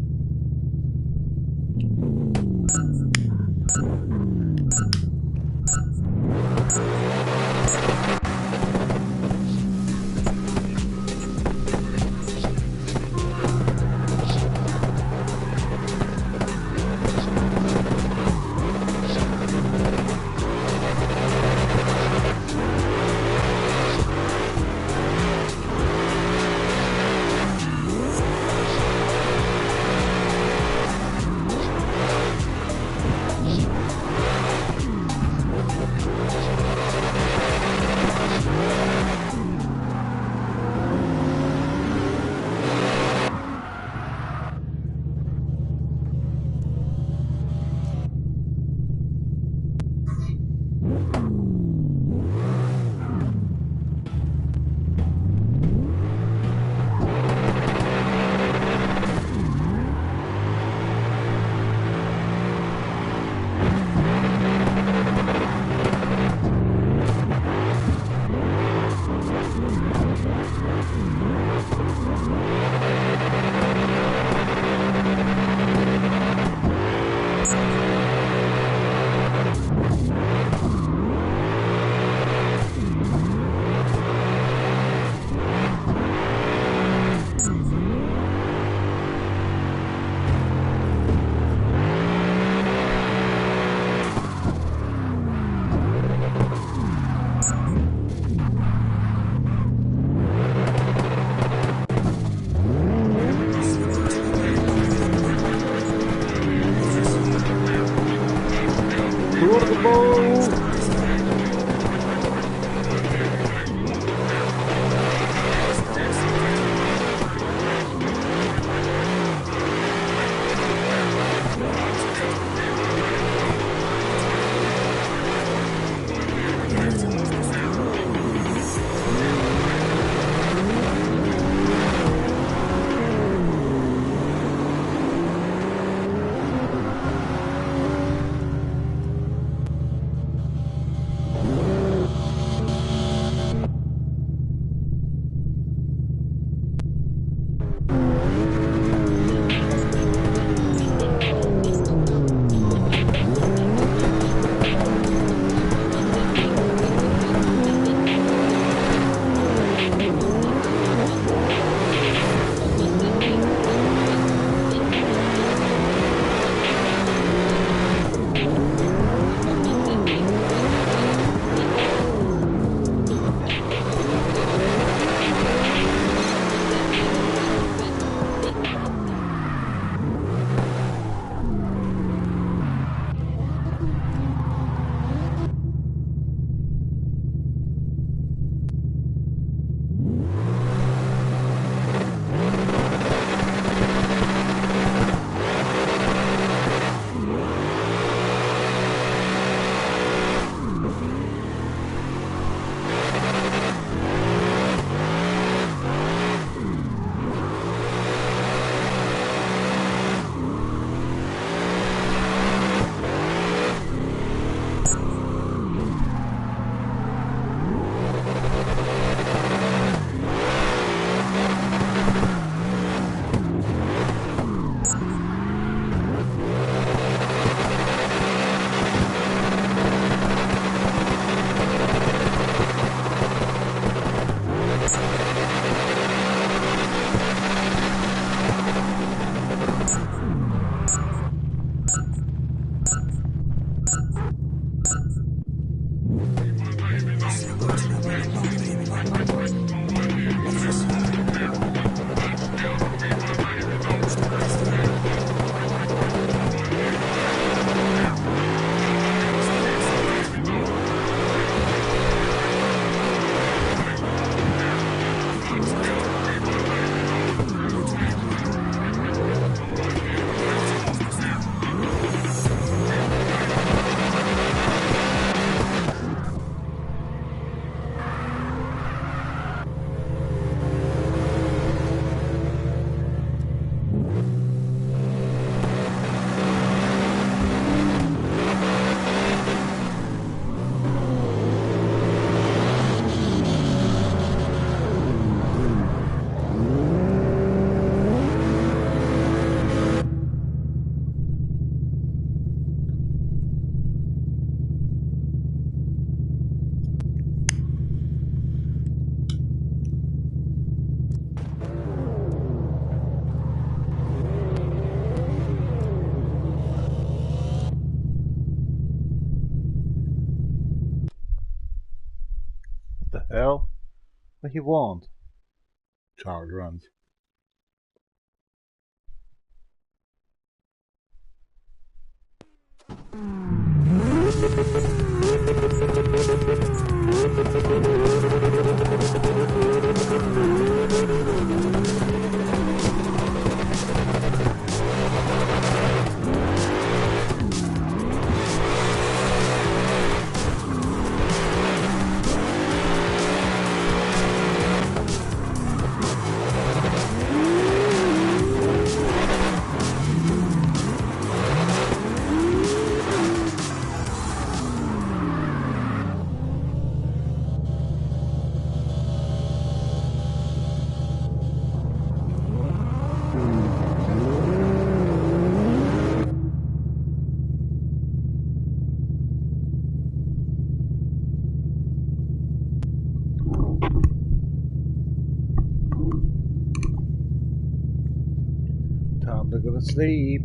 hell? What you want? Child runs. Time to go to sleep.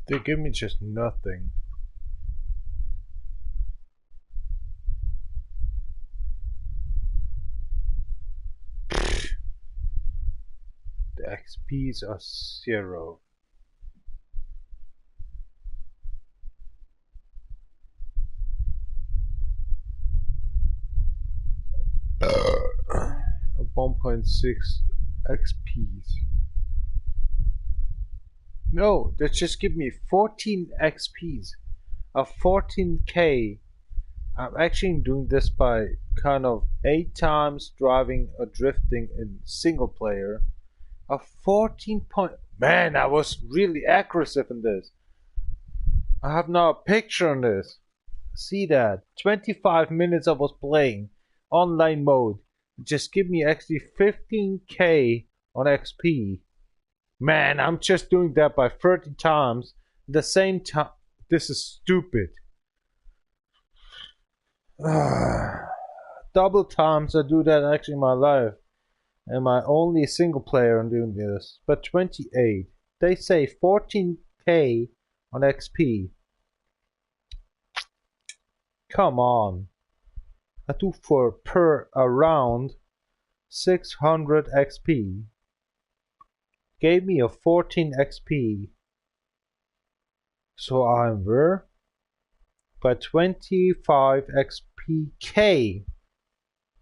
They give me just nothing. The XPs are 0. Uh, 1.6 XPs. No, they just give me 14 XPs. A 14k. I'm actually doing this by kind of 8 times driving or drifting in single player. A 14 point. Man, I was really aggressive in this. I have now a picture on this. See that? 25 minutes I was playing online mode. Just give me actually 15k on XP. Man, I'm just doing that by 30 times. The same time. This is stupid. Double times I do that actually in my life. And my only single player I'm doing this. But 28. They say 14k on XP. Come on. I do for per around 600 XP. Gave me a 14 XP. So I'm where? By 25 XPK.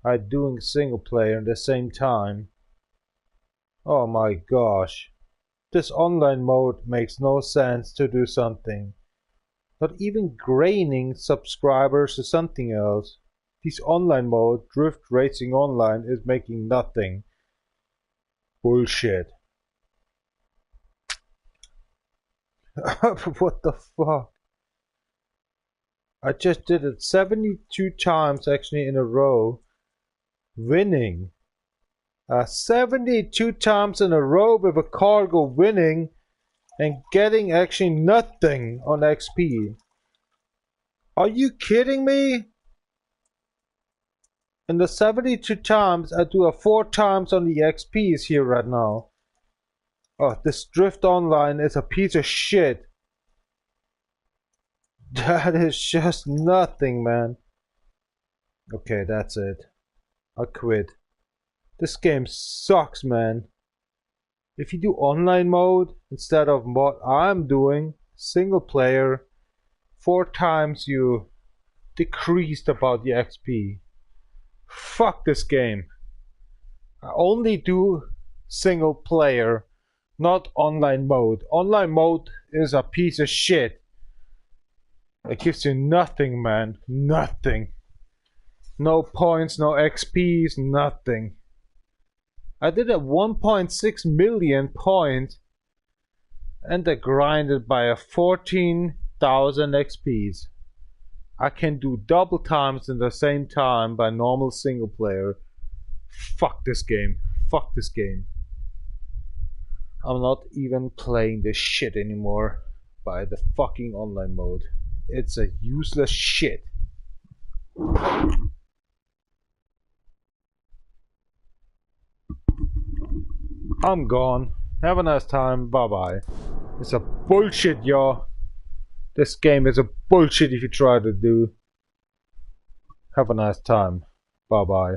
I'm doing single player at the same time. Oh my gosh. This online mode makes no sense to do something. Not even gaining subscribers or something else. This online mode, Drift Racing Online, is making nothing. Bullshit. What the fuck? I just did it 72 times actually in a row. Winning. 72 times in a row with a cargo winning and getting actually nothing on XP. Are you kidding me? In the 72 times I do a 4 times on the XPs here right now. Oh, this Drift Online is a piece of shit. That is just nothing, man. Okay, that's it. I quit. This game sucks, man. If you do online mode instead of what I'm doing, single player, 4 times you decreased about the XP. Fuck this game. I only do single player, not online mode. Online mode is a piece of shit. It gives you nothing, man. Nothing. No points, no XPs, nothing. I did a 1.6 million point and I grinded by a 14,000 XPs. I can do double times in the same time by normal single player. Fuck this game. Fuck this game. I'm not even playing this shit anymore by the fucking online mode. It's a useless shit. I'm gone. Have a nice time. Bye bye. It's a bullshit, y'all. This game is a bullshit if you try to do. Have a nice time. Bye bye.